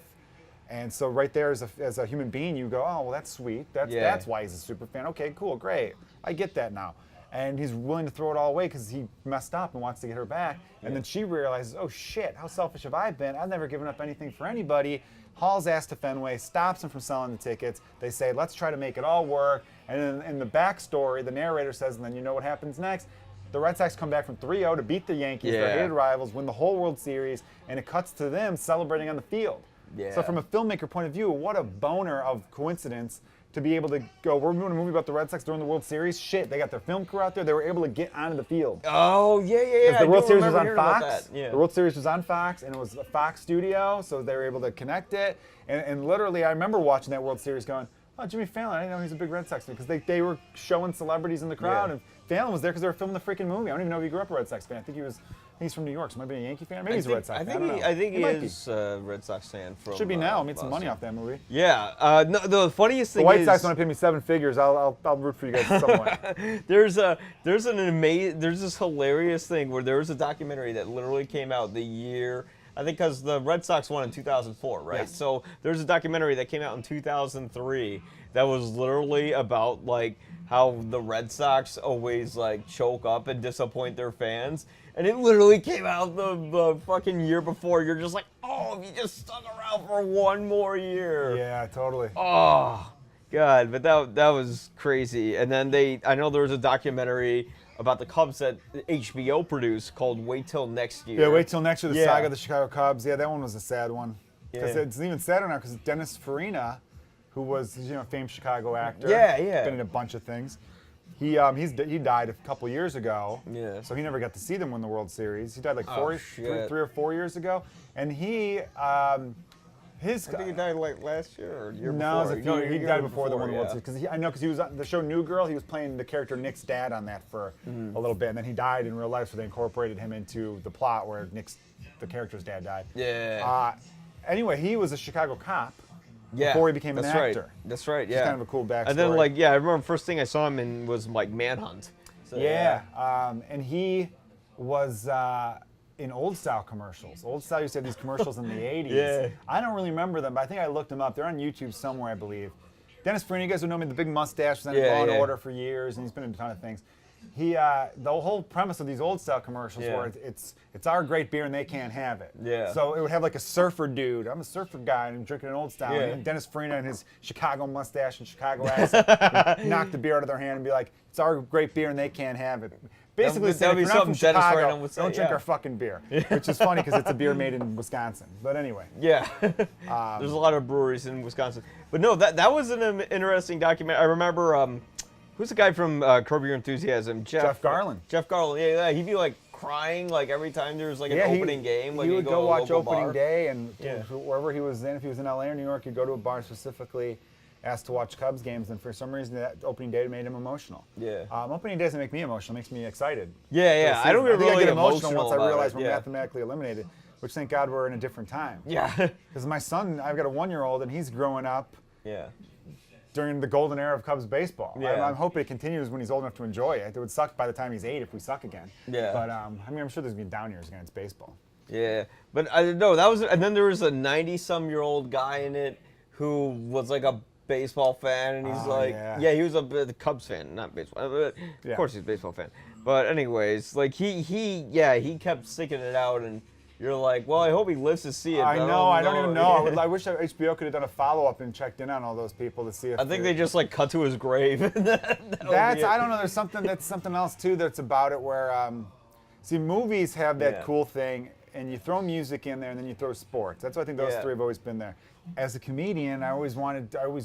And so right there as a human being, you go, oh, well, that's sweet. That's why he's a super fan. Okay, cool, great. I get that now. And he's willing to throw it all away because he messed up and wants to get her back. And then she realizes, oh, shit, how selfish have I been? I've never given up anything for anybody. Hauls ass to Fenway, stops him from selling the tickets. They say, let's try to make it all work. And then in the backstory, the narrator says, and then you know what happens next? The Red Sox come back from 3-0 to beat the Yankees, their hated rivals, win the whole World Series, and it cuts to them celebrating on the field. Yeah. So from a filmmaker point of view, what a boner of coincidence to be able to go, we're doing a movie about the Red Sox during the World Series. Shit, they got their film crew out there. They were able to get onto the field. Oh, yeah. The World Series was on Fox. The World Series was on Fox, and it was a Fox studio, so they were able to connect it. And literally, I remember watching that World Series going, oh, Jimmy Fallon, I didn't know he was a big Red Sox fan, because they were showing celebrities in the crowd, and Fallon was there because they were filming the freaking movie. I don't even know if he grew up a Red Sox fan. I think he's from New York, so might be a Yankee fan. Maybe he's a Red Sox fan. I think he is a Red Sox fan. Should be now. Made some money off that movie. Yeah. No, the funniest thing is... The White Sox want to pay me 7 figures. I'll root for you guys somewhat. There's this hilarious thing where there was a documentary that literally came out the year... I think because the Red Sox won in 2004, right? Yes. So there's a documentary that came out in 2003 that was literally about like how the Red Sox always like choke up and disappoint their fans. And it literally came out the fucking year before. You're just like, oh, if you just stuck around for one more year. Yeah, totally. Oh, God. But that was crazy. And then I know there was a documentary about the Cubs that HBO produced called Wait Till Next Year. Yeah, Wait Till Next Year, the Saga of the Chicago Cubs. Yeah, that one was a sad one. Because it's even sadder now because Dennis Farina, who was a famed Chicago actor. Yeah. Been in a bunch of things. He died a couple years ago. Yeah. So he never got to see them win the World Series. He died like 3 or 4 years ago. And I think he died like last year or year before. No, he died before they won the World Series. Because he was on the show New Girl. He was playing the character Nick's dad on that for a little bit, and then he died in real life. So they incorporated him into the plot where the character's dad died. Yeah. Anyway, he was a Chicago cop before he became an actor. That's right. Yeah. It's kind of a cool backstory. And then I remember the first thing I saw him in was like Manhunt. So, and he was. In old style commercials. Old style used to have these commercials in the 80s. Yeah. I don't really remember them, but I think I looked them up. They're on YouTube somewhere, I believe. Dennis Farina, you guys would know me, the big mustache, was on Law and Order for years, and he's been in a ton of things. The whole premise of these old style commercials where it's our great beer and they can't have it. Yeah. So it would have like a surfer dude. I'm a surfer guy and I'm drinking an old style. Yeah. And Dennis Farina and his Chicago mustache and Chicago accent would knock the beer out of their hand and be like, it's our great beer and they can't have it. Basically, saying, if you're not from Chicago, don't drink our fucking beer. Which is funny because it's a beer made in Wisconsin. But anyway. Yeah. There's a lot of breweries in Wisconsin. But no, that was an interesting document. I remember, who's the guy from Curb Your Enthusiasm? Jeff Garland. Jeff Garland, yeah. He'd be like crying like every time there was like an opening game. Like he would go watch opening bar. Day and wherever he was in, if he was in LA or New York, he'd go to a bar specifically asked to watch Cubs games, and for some reason that opening day made him emotional. Yeah. Opening day doesn't make me emotional; it makes me excited. Yeah. I don't really get emotional once I realize we're yeah. mathematically eliminated. Which, thank God, we're in a different time. Yeah. Because my son, I've got a 1-year-old, and he's growing up. Yeah. During the golden era of Cubs baseball. Yeah. I'm hoping it continues when he's old enough to enjoy it. It would suck by the time he's 8 if we suck again. Yeah. But I'm sure there's gonna be down years again. It's baseball. Yeah. But I know that was, and then there was a 90-some-year-old guy in it who was like a baseball fan, and he's he was a Cubs fan, not baseball. But of course, he's a baseball fan. But anyways, like he kept sticking it out, and you're like, well, I hope he lives to see it. I know. I don't even know. I wish HBO could have done a follow-up and checked in on all those people to see if. I think they just like cut to his grave. I don't know. There's something else too that's about it where, see, movies have that cool thing, and you throw music in there, and then you throw sports. That's why I think those three have always been there. As a comedian, I always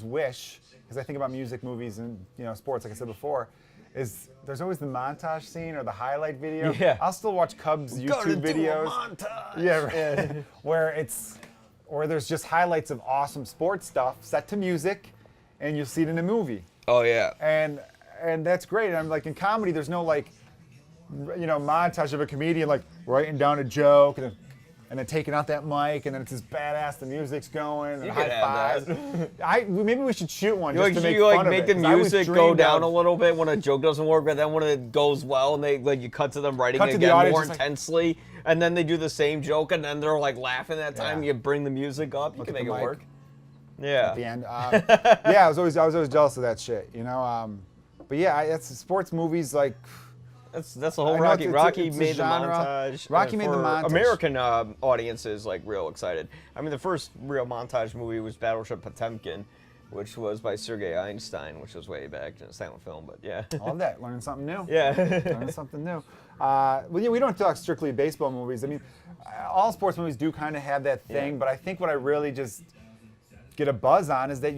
wish, because I think about music, movies, and sports, like I said before, is there's always the montage scene or the highlight video. Yeah. I'll still watch Cubs YouTube videos. Montage. Yeah, right. where there's just highlights of awesome sports stuff set to music, and you'll see it in a movie. Oh yeah. And that's great. And I'm like, in comedy, there's no like, montage of a comedian like writing down a joke and then and then taking out that mic, and then it's just badass. The music's going, and could high fives. Maybe we should shoot one just to make you fun of make it. the music go down a little bit when a joke doesn't work, but then when it goes well, and they you cut to them writing again more intensely, and then they do the same joke, and then they're like laughing that time. You bring the music up, you can make it work. Yeah. At the end, yeah, I was always jealous of that shit, you know. But yeah, it's sports movies like. That's the whole Rocky. Rocky made the montage. Rocky made the montage. American audiences like real excited. I mean, the first real montage movie was Battleship Potemkin, which was by Sergei Einstein, which was way back in a silent film. But yeah, all of that, learning something new. Yeah, learning something new. Well, yeah, we don't talk strictly baseball movies. I mean, all sports movies do kind of have that thing, but I think what I really just get a buzz on is that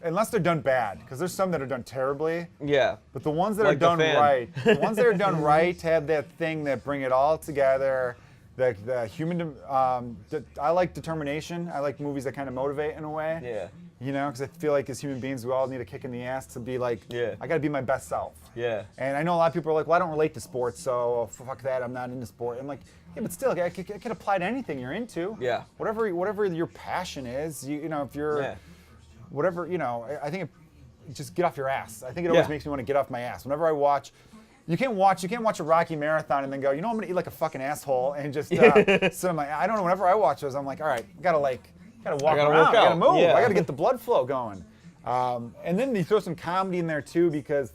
unless they're done bad, because there's some that are done terribly. Yeah. But the ones that are done right, the ones that are done right have that thing that bring it all together. The human, I like determination. I like movies that kind of motivate in a way. Yeah. You know, because I feel like as human beings, we all need a kick in the ass to be like, I got to be my best self. Yeah. And I know a lot of people are like, well, I don't relate to sports, so fuck that, I'm not into sport. I'm like, yeah, but still, it can apply to anything you're into. Yeah. Whatever your passion is, you know, if you're, whatever, you know, I think just get off your ass. I think it always makes me want to get off my ass. Whenever I watch, you can't watch a Rocky marathon and then go, you know, I'm gonna eat like a fucking asshole and just sit on my. I don't know. Whenever I watch those, I'm like, all right, gotta walk around, I gotta move, I gotta get the blood flow going. And then you throw some comedy in there too, because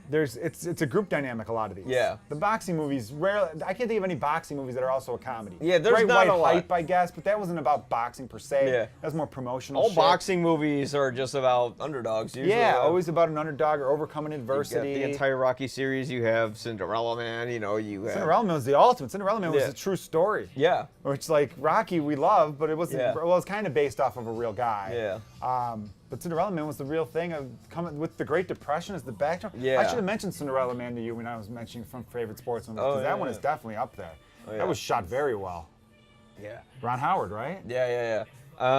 it's a group dynamic, a lot of these. Yeah. The boxing movies, rarely, I can't think of any boxing movies that are also a comedy. Yeah, there's Great not White a lot. Hype, I guess, but that wasn't about boxing per se. Yeah. That was more promotional All shit. boxing movies are just about underdogs usually. Yeah, always about an underdog or overcoming adversity. The entire Rocky series, you have Cinderella Man, you have... Cinderella Man was the ultimate. Cinderella Man was a true story. Yeah. Which, like, Rocky we love, but it wasn't, well, it's kind of based off of a real guy. Yeah. But Cinderella Man was the real thing of coming with the Great Depression as the backdrop. Yeah. I should have mentioned Cinderella Man to you when I was mentioning from favorite sports movies, because that one is definitely up there. That was shot very well. Yeah. Ron Howard, right? Yeah.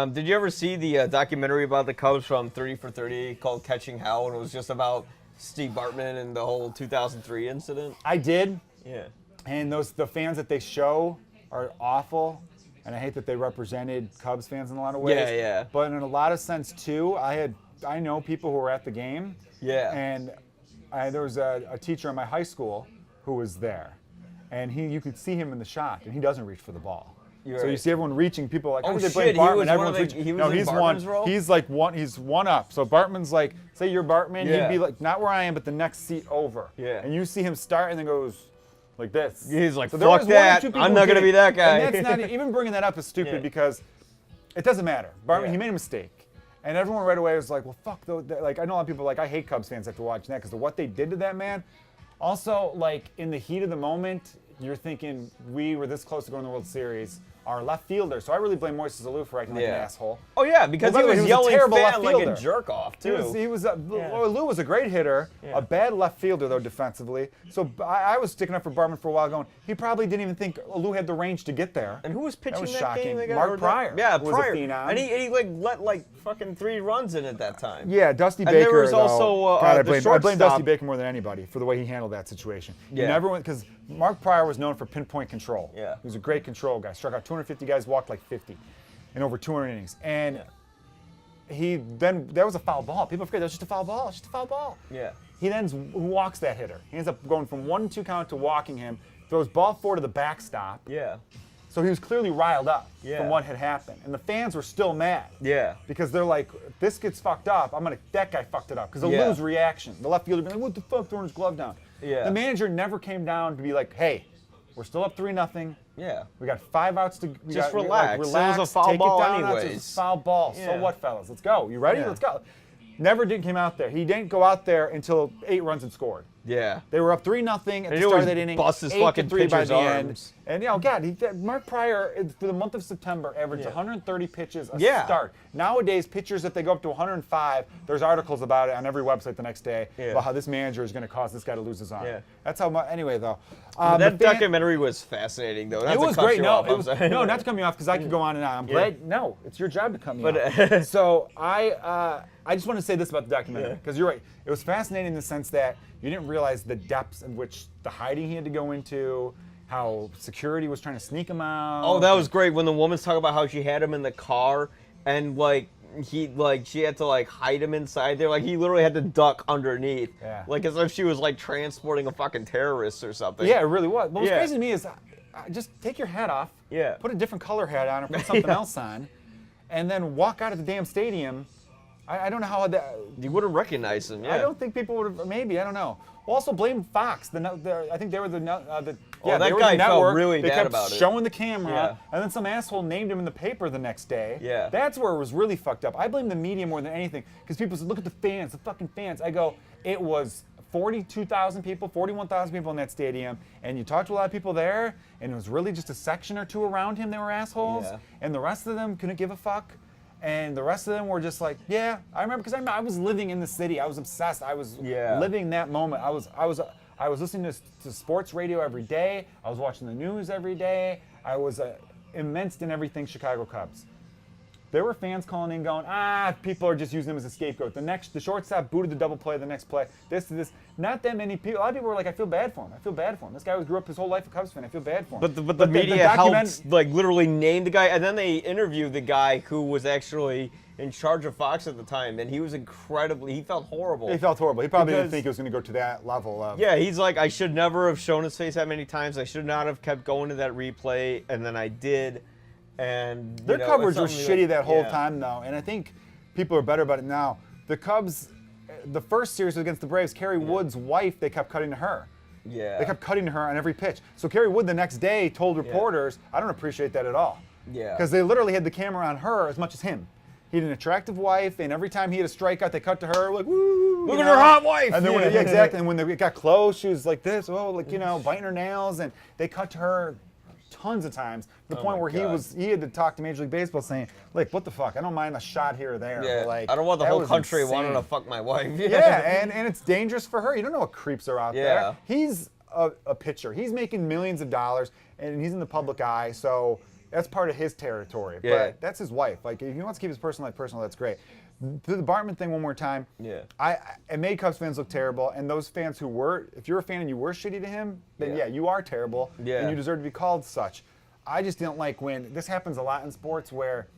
Did you ever see the documentary about the Cubs from 30 for 30 called Catching Hell? And it was just about Steve Bartman and the whole 2003 incident? I did. Yeah. And the fans that they show are awful. And I hate that they represented Cubs fans in a lot of ways. Yeah. But in a lot of sense too, I know people who were at the game. Yeah. And there was a teacher in my high school who was there, and you could see him in the shot, and he doesn't reach for the ball. You're so right. you see everyone reaching. People are like, oh shit, shit, Bartman. Everyone's reaching. He's one. Role? He's like one. He's one up. So Bartman's like, say you're Bartman, he'd be like, not where I am, but the next seat over. Yeah. And you see him start, and then goes like this. He's like, so fuck that. I'm not gonna be that guy. And that's not even bringing that up is stupid because it doesn't matter. Bartman, he made a mistake. And everyone right away was like, well, fuck, though. Like, I know a lot of people are like, I hate Cubs fans after watching that because of what they did to that man. Also, like, in the heat of the moment, you're thinking, we were this close to going to the World Series. Our left fielder, so I really blame Moises Alou for acting like an asshole. Oh yeah, because he was yelling fan like a jerk off too. Alou was a great hitter, a bad left fielder though defensively. So I was sticking up for Bartman for a while, going, he probably didn't even think Alou had the range to get there. And who was pitching that was that shocking. game? Mark Pryor. Yeah, was Pryor. A phenom. And he like let fucking 3 runs in at that time. Yeah, Dusty Baker. And there was also I blame Dusty Baker more than anybody for the way he handled that situation. Yeah. You never went because Mark Pryor was known for pinpoint control. Yeah. He was a great control guy. Struck out 250 guys, walked like 50 in over 200 innings. And that was a foul ball. People forget that was just a foul ball. It's just a foul ball. Yeah. He then walks that hitter. He ends up going from 1-2 count to walking him, throws ball forward to the backstop. Yeah. So he was clearly riled up from what had happened. And the fans were still mad. Yeah. Because they're like, if this gets fucked up, that guy fucked it up. Because they'll lose reaction. The left fielder will be like, what the fuck, throwing his glove down. Yeah. The manager never came down to be like, hey, we're still up 3-0. Yeah. We got 5 outs to just relax. Relax. It was a foul ball anyways. It was a foul ball. Yeah. So what, fellas? Let's go. You ready? Yeah. Let's go. Never came out there. He didn't go out there until 8 runs had scored. Yeah. They were up 3-0 at the start of that inning. Busts his 8-3 fucking by the arms. end. And God, Mark Pryor for the month of September averaged 130 pitches a start. Nowadays, pitchers if they go up to 105, there's articles about it on every website the next day about how this manager is going to cause this guy to lose his arm. Yeah. That's how much. Anyway, though, that documentary was fascinating, though. It was great. No, not to cut me off because I could go on and on. I'm glad. No, it's your job to cut me off. So I just want to say this about the documentary because you're right. It was fascinating in the sense that you didn't realize the depths in which the hiding he had to go into, how security was trying to sneak him out. Oh, that was great when the woman's talking about how she had him in the car and like she had to like hide him inside there. Like he literally had to duck underneath. Yeah. Like as if she was like transporting a fucking terrorist or something. Yeah, it really was. But what's crazy to me is just take your hat off. Yeah. Put a different color hat on or put something else on, and then walk out of the damn stadium. I don't know how that. You would have recognized him. Yeah. I don't think people would have. Maybe I don't know. We'll also blame Fox. I think they were the that they were guy the network. felt really they bad kept about it. showing the camera, Yeah. and then some asshole named him in the paper the next day. Yeah. That's where it was really fucked up. I blame the media more than anything because people said, "Look at the fans, the fucking fans." I go, it was 42,000 people, 41,000 people in that stadium, and you talked to a lot of people there, and it was really just a section or two around him that were assholes, and the rest of them couldn't give a fuck. And the rest of them were just like, yeah, I remember because I was living in the city. I was obsessed. I was living that moment. I was listening to sports radio every day. I was watching the news every day. I was immersed in everything Chicago Cubs. There were fans calling in going, people are just using him as a scapegoat. The shortstop booted the double play the next play. This. Not that many people. A lot of people were like, I feel bad for him. I feel bad for him. This guy grew up his whole life a Cubs fan. I feel bad for him. But the media helped like literally name the guy, and then they interviewed the guy who was actually in charge of Fox at the time, and he was he felt horrible. He felt horrible. He probably didn't think it was going to go to that level of. Yeah, he's like, I should never have shown his face that many times. I should not have kept going to that replay, and then I did. And their coverage was shitty that whole time, though, and I think people are better about it now. The Cubs, the first series was against the Braves. Kerry Wood's wife, they kept cutting to her. Yeah. They kept cutting to her on every pitch. So Kerry Wood the next day told reporters, I don't appreciate that at all. Yeah. Because they literally had the camera on her as much as him. He had an attractive wife, and every time he had a strikeout, they cut to her, like, woo! Look at her hot wife! And then exactly. And when they got close, she was like this, biting her nails, and they cut to her tons of times, to the point where he had to talk to Major League Baseball saying, like, what the fuck? I don't mind a shot here or there. Yeah, like, I don't want the whole country wanting to fuck my wife. Yeah, and it's dangerous for her. You don't know what creeps are out there. He's a pitcher. He's making millions of dollars, and he's in the public eye, so that's part of his territory. Yeah. But that's his wife. Like, if he wants to keep his personal life personal, that's great. To the Bartman thing one more time. Yeah. It made Cubs fans look terrible, and those fans who were, if you're a fan and you were shitty to him, then you are terrible, and you deserve to be called such. I just didn't like when, this happens a lot in sports where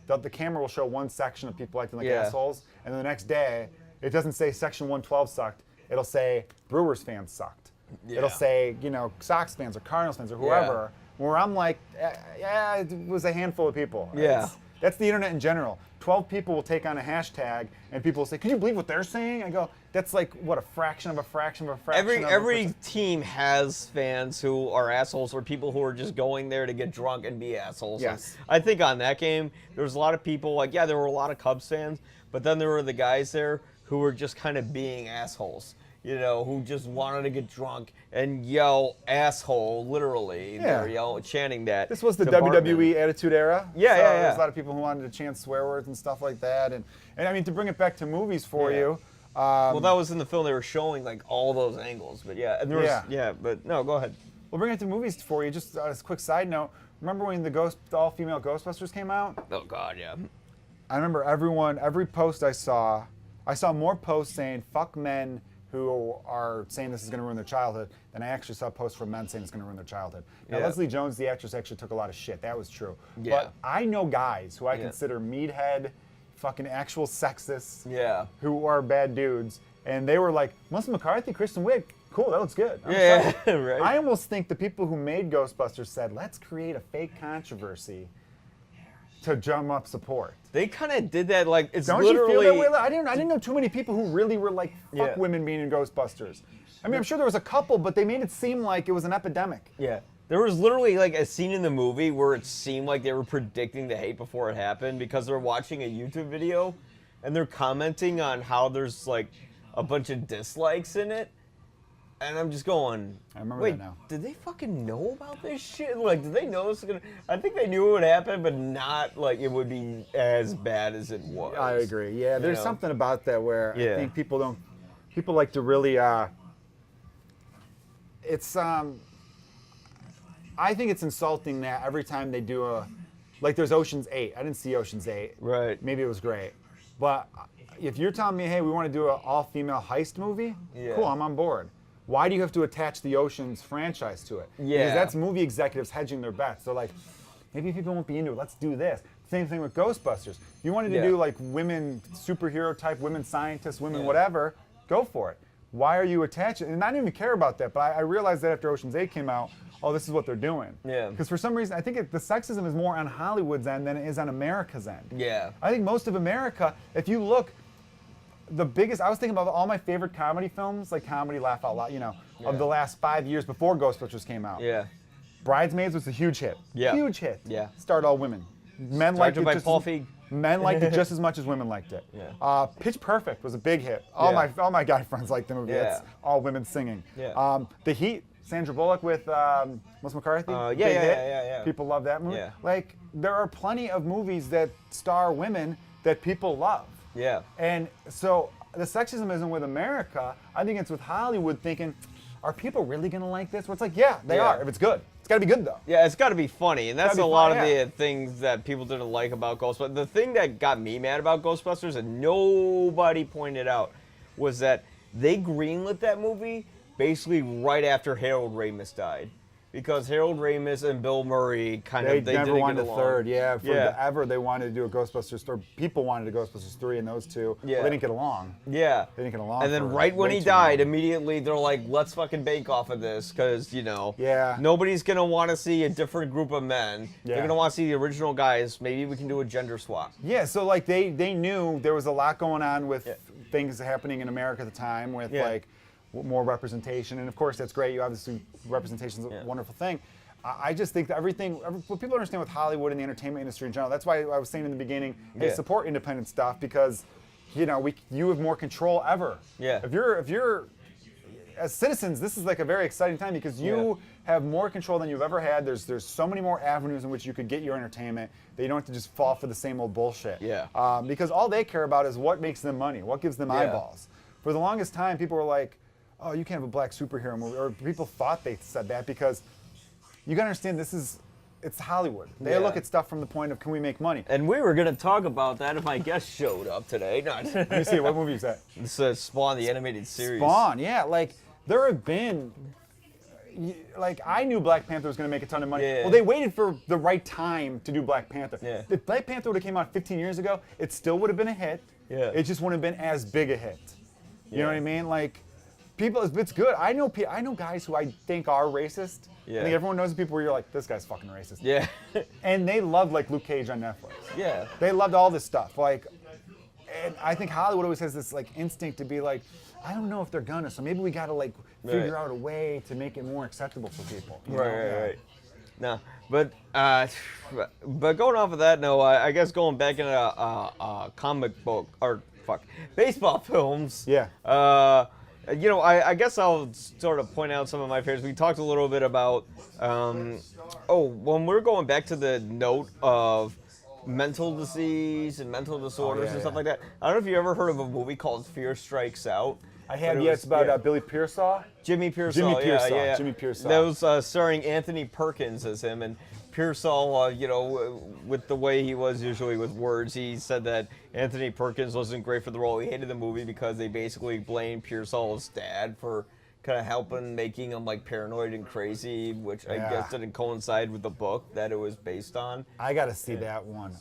the camera will show one section of people acting like assholes, and then the next day, it doesn't say section 112 sucked, it'll say Brewers fans sucked. Yeah. It'll say, Sox fans or Cardinals fans or whoever, where I'm like, it was a handful of people. Yeah. That's the internet in general. 12 people will take on a hashtag, and people will say, can you believe what they're saying? I go, that's like, what, a fraction of a fraction of a fraction of a Every team has fans who are assholes or people who are just going there to get drunk and be assholes. Yes. And I think on that game, there was a lot of people, like, there were a lot of Cubs fans, but then there were the guys there who were just kind of being assholes. Who just wanted to get drunk and yell asshole, literally. They're chanting that. This was the WWE Attitude Era. Yeah. There's a lot of people who wanted to chant swear words and stuff like that. And I mean, to bring it back to movies for you. Well, that was in the film. They were showing, like, all those angles. But, and there was, but no, go ahead. We'll bring it to movies for you. Just as a quick side note, remember when the all-female Ghostbusters came out? Oh, God, yeah. I remember every post I saw more posts saying, fuck men who are saying this is going to ruin their childhood, than I actually saw posts from men saying it's going to ruin their childhood. Now, Leslie Jones, the actress, actually took a lot of shit. That was true. Yeah. But I know guys who I consider meathead, fucking actual sexists, who are bad dudes, and they were like, Melissa McCarthy, Kristen Wiig, cool, that looks good. Right. I almost think the people who made Ghostbusters said, let's create a fake controversy to drum up support. They kind of did that, like, it's Don't literally... you feel that way? I didn't know too many people who really were like, fuck women being in Ghostbusters. I mean, I'm sure there was a couple, but they made it seem like it was an epidemic. Yeah. There was literally, like, a scene in the movie where it seemed like they were predicting the hate before it happened because they're watching a YouTube video and they're commenting on how there's, like, a bunch of dislikes in it. And I'm just going, I remember wait, that now. Did they fucking know about this shit? Like, did they know this was gonna... I think they knew it would happen, but not, like, it would be as bad as it was. I agree. Yeah, there's something about that where I think people like to really, I think it's insulting that every time they do like there's Ocean's 8. I didn't see Ocean's 8. Right. Maybe it was great. But if you're telling me, hey, we want to do an all-female heist movie, cool, I'm on board. why do you have to attach the Oceans franchise to it? Yeah. Because that's movie executives hedging their bets. They're like, maybe people won't be into it. Let's do this. Same thing with Ghostbusters. You wanted to do like women superhero type, women scientists, women whatever, go for it. Why are you attaching? And I didn't even care about that, but I realized that after Ocean's 8 came out, oh, this is what they're doing. Yeah. Because for some reason, I think the sexism is more on Hollywood's end than it is on America's end. Yeah. I think most of America, if you look, the biggest, I was thinking about all my favorite comedy films, like comedy, laugh out loud, of the last 5 years before Ghostbusters came out. Yeah. Bridesmaids was a huge hit. Yeah. Huge hit. Yeah. Starred all women. Men liked it by just Paul as, Feig. Men liked it just as much as women liked it. Yeah. Pitch Perfect was a big hit. All my guy friends liked the movie. Yeah. It's all women singing. Yeah. The Heat, Sandra Bullock with Melissa McCarthy. Big hit. Yeah. People love that movie. Yeah. Like, there are plenty of movies that star women that people love. Yeah. And so the sexism isn't with America. I think it's with Hollywood thinking, are people really going to like this? Well, it's like, yeah, they are, if it's good. It's got to be good, though. Yeah, it's got to be funny, and that's a lot of the the things that people didn't like about Ghostbusters. The thing that got me mad about Ghostbusters, and nobody pointed out, was that they greenlit that movie basically right after Harold Ramis died. Because Harold Ramis and Bill Murray they never didn't wanted get a along. third. Yeah, forever they wanted to do a Ghostbusters 3. People wanted a Ghostbusters 3 and those two. Yeah. Well, they didn't get along. Yeah. They didn't get along. And then for right when way he too died, long. immediately they're like, let's fucking bank off of this, because, Yeah. nobody's going to want to see a different group of men. Yeah. They're going to want to see the original guys. Maybe we can do a gender swap. Yeah, so like they knew there was a lot going on with things happening in America at the time with like more representation. And of course, that's great. You obviously, representation is a wonderful thing. I just think that what people understand with Hollywood and the entertainment industry in general, that's why I was saying in the beginning, hey, support independent stuff because, you have more control ever. Yeah. If you're, as citizens, this is like a very exciting time because you have more control than you've ever had. There's so many more avenues in which you could get your entertainment that you don't have to just fall for the same old bullshit. Yeah. Because all they care about is what makes them money, what gives them eyeballs. For the longest time, people were like, oh, you can't have a black superhero movie, or people thought they said that because you gotta understand it's Hollywood. They look at stuff from the point of, can we make money? And we were going to talk about that if my guest showed up today. No. Let me see, what movie is that? It's Spawn, the animated series. Spawn, yeah. Like, there have been, like, I knew Black Panther was gonna make a ton of money. Yeah. Well, they waited for the right time to do Black Panther. Yeah. If Black Panther would have came out 15 years ago, it still would have been a hit. Yeah. It just wouldn't have been as big a hit. You know what I mean? Like, people, it's good. I know guys who I think are racist. Yeah. I think everyone knows the people where you're like, this guy's fucking racist. Yeah. And they loved like Luke Cage on Netflix. Yeah. They loved all this stuff. Like, and I think Hollywood always has this like instinct to be like, I don't know if they're gonna, so maybe we gotta like figure out a way to make it more acceptable for people. Right. No, but going off of that, no, I guess going back into comic book or baseball films. Yeah. I guess I'll sort of point out some of my favorites. We talked a little bit about, when we're going back to the note of mental disease and mental disorders and stuff like that. I don't know if you ever heard of a movie called Fear Strikes Out. I have, it's about Billy Pearsall. Jimmy Pearsall, Jimmy Pearsall. That was starring Anthony Perkins as him, and Pearsall, with the way he was usually with words, he said that Anthony Perkins wasn't great for the role. He hated the movie because they basically blamed Pearsall's dad for kind of helping making him like paranoid and crazy, which I guess didn't coincide with the book that it was based on. I got to see that one.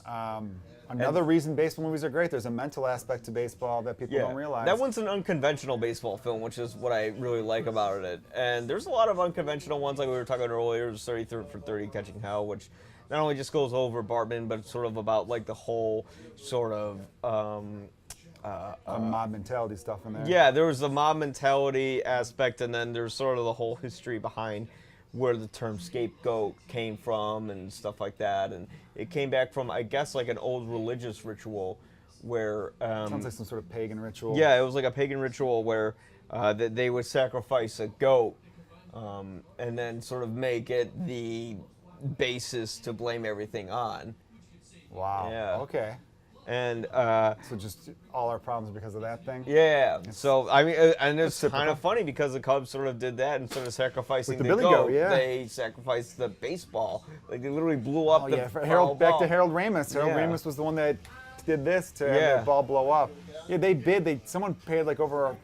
Another reason baseball movies are great, there's a mental aspect to baseball that people don't realize. That one's an unconventional baseball film, which is what I really like about it. And there's a lot of unconventional ones, like we were talking about earlier, 30 for 30 Catching Hell, which not only just goes over Bartman, but sort of about like the whole sort of mob mentality stuff in there. Yeah, there was the mob mentality aspect, and then there's sort of the whole history behind where the term scapegoat came from and stuff like that. And it came back from, I guess, like an old religious ritual where... sounds like some sort of pagan ritual. Yeah, it was like a pagan ritual where they would sacrifice a goat and then sort of make it the basis to blame everything on. Wow. Yeah. Okay. And so just all our problems because of that thing? Yeah. So, I mean, and it's kind of funny because the Cubs sort of did that instead of sacrificing the Billy goat. Yeah. They sacrificed the baseball. Like, they literally blew up the Harold, ball. back to Harold Ramis. Harold Ramis was the one that did this to have the ball blow up. Yeah, they bid. Someone paid like over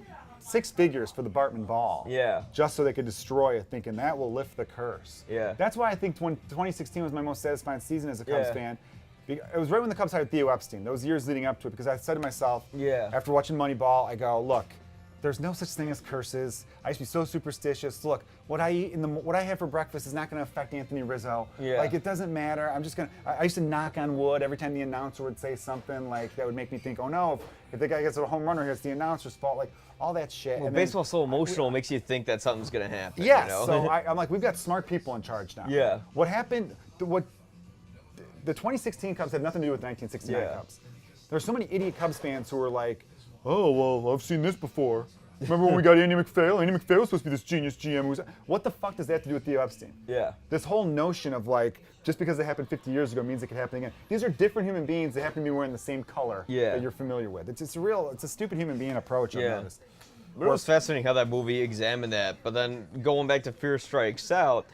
6 figures for the Bartman ball. Yeah. Just so they could destroy it, thinking that will lift the curse. Yeah. That's why I think 2016 was my most satisfying season as a Cubs Yeah. fan. It was right when the Cubs hired Theo Epstein, those years leading up to it, because I said to myself, Yeah. after watching Moneyball, I go, look, there's no such thing as curses. I used to be so superstitious. Look, what I eat what I have for breakfast is not going to affect Anthony Rizzo. Yeah. Like, it doesn't matter. I'm just going to, I used to knock on wood every time the announcer would say something like that would make me think, oh no, if the guy gets a home run or it's the announcer's fault, like all that shit. Well, and then, baseball's so emotional, it makes you think that something's going to happen. yes, You know? so I'm like, we've got smart people in charge now. Yeah. What happened, the 2016 Cubs had nothing to do with the 1969 Yeah. Cubs. There were so many idiot Cubs fans who were like, oh, well, I've seen this before. Remember when we got Andy McPhail? Andy McPhail was supposed to be this genius GM. What the fuck does that have to do with Theo Epstein? Yeah. This whole notion of like, just because it happened 50 years ago means it could happen again. These are different human beings. They happen to be wearing the same color Yeah. that you're familiar with. It's a stupid human being approach, I've Yeah. noticed. But it was fascinating how that movie examined that. But then going back to Fear Strikes Out,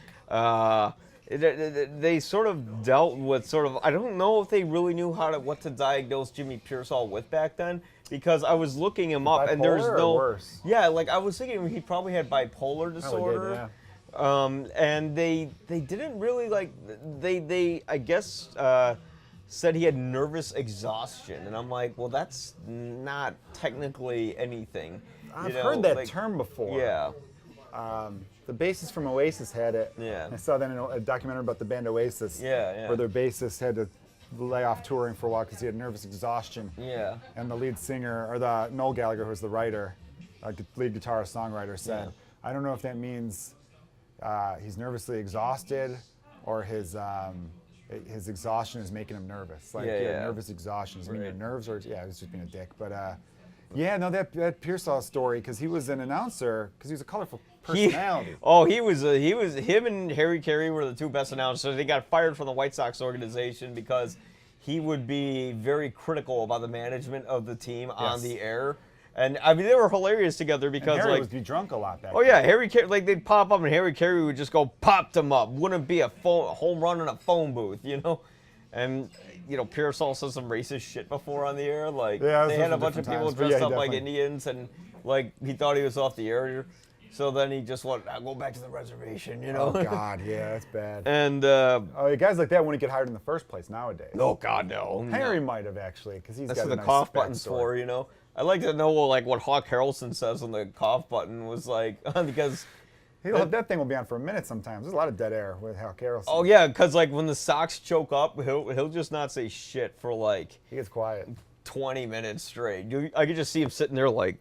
they sort of dealt with sort of, I don't know if they really knew what to diagnose Jimmy Pearsall with back then, because I was looking him up and there's Bipolar no or worse? Yeah, like I was thinking he probably had bipolar disorder. And they didn't really like they I guess said he had nervous exhaustion, and I'm like, well, that's not technically anything. I've heard that term before. Yeah. The bassist from Oasis had it. Yeah. I saw that in a documentary about the band Oasis. Yeah. Where their bassist had to lay off touring for a while because he had nervous exhaustion. Yeah. And the lead singer, or the Noel Gallagher, who was the writer, lead guitarist, songwriter, said, I don't know if that means he's nervously exhausted or his exhaustion is making him nervous. Like, nervous exhaustion. Does it mean your nerves, or he was just being a dick. But that Pearsall story, because he was an announcer, because he was a colorful personality. He was him and Harry Carey were the two best announcers. They got fired from the White Sox organization because he would be very critical about the management of the team on the air. And I mean, they were hilarious together because and Harry would be drunk a lot back then. Harry Carey, like they'd pop up and Harry Carey would just go popped him up. Wouldn't be a home run in a phone booth, you know. And Pearsall said some racist shit before on the air. Like they had a bunch of people dressed up like Indians, and like he thought he was off the air. So then he just went, I'll go back to the reservation, you know. Oh God, yeah, that's bad. And guys like that wouldn't get hired in the first place nowadays. Oh God, no. Harry might have actually, because he's got a the nice cough button's backstory. for, you know. I'd like to know like what Hawk Harrelson says on the cough button was like because. That thing will be on for a minute sometimes. There's a lot of dead air with Hawk Harrelson. Oh yeah, because like when the Sox choke up, he'll just not say shit for like. He gets quiet. 20 minutes straight. I could just see him sitting there like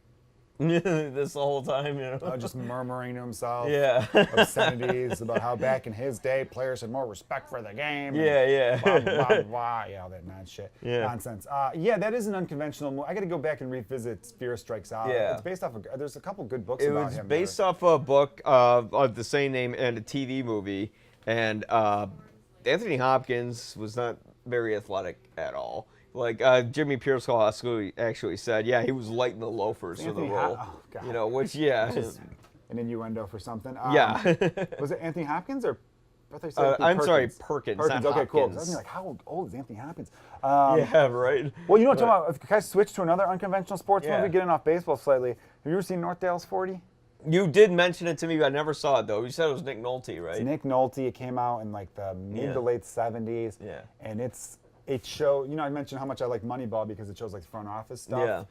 this the whole time, you know. Just murmuring to himself. Yeah. Obscenities about how back in his day players had more respect for the game. Yeah. Blah, blah, blah. Yeah, all that nonsense. Yeah. That is an unconventional movie. I got to go back and revisit Fear Strikes Out. Yeah. It's based off of, there's a couple good books It about was him. based off a book of the same name and a TV movie. And Anthony Hopkins was not very athletic at all. Like Jimmy Pearsall actually said, he was light in the loafers for the role. Oh, God. You know, which an innuendo for something. Was it Anthony Hopkins or? I thought you said I'm sorry, Perkins. Not Okay, Hopkins. cool. I was like, how old is Anthony Hopkins? Right. Well, you know what I'm talking about? Can I switch to another unconventional sports movie, getting off baseball slightly? Have you ever seen North Dallas 40? You did mention it to me, but I never saw it though. You said it was Nick Nolte, right? It's Nick Nolte. It came out in like the mid to late 70s. Yeah. And it showed, I mentioned how much I like Moneyball because it shows like front office stuff. Yeah.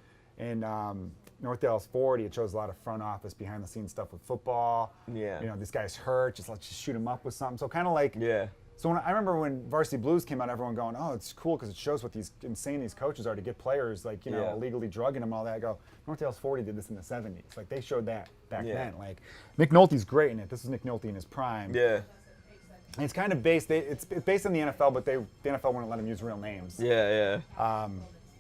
And North Dallas 40, it shows a lot of front office, behind the scenes stuff with football. Yeah. This guy's hurt, let's just shoot him up with something. So kind of like. Yeah. So I remember when Varsity Blues came out, everyone going, oh, it's cool because it shows what these insane these coaches are to get players like, illegally drugging them and all that. I go, North Dallas 40 did this in the 70s. Like they showed that back then. Like Nick Nolte's great in it. This is Nick Nolte in his prime. Yeah. And it's kind of based, it's based on the NFL, but the NFL wouldn't let him use real names. Yeah.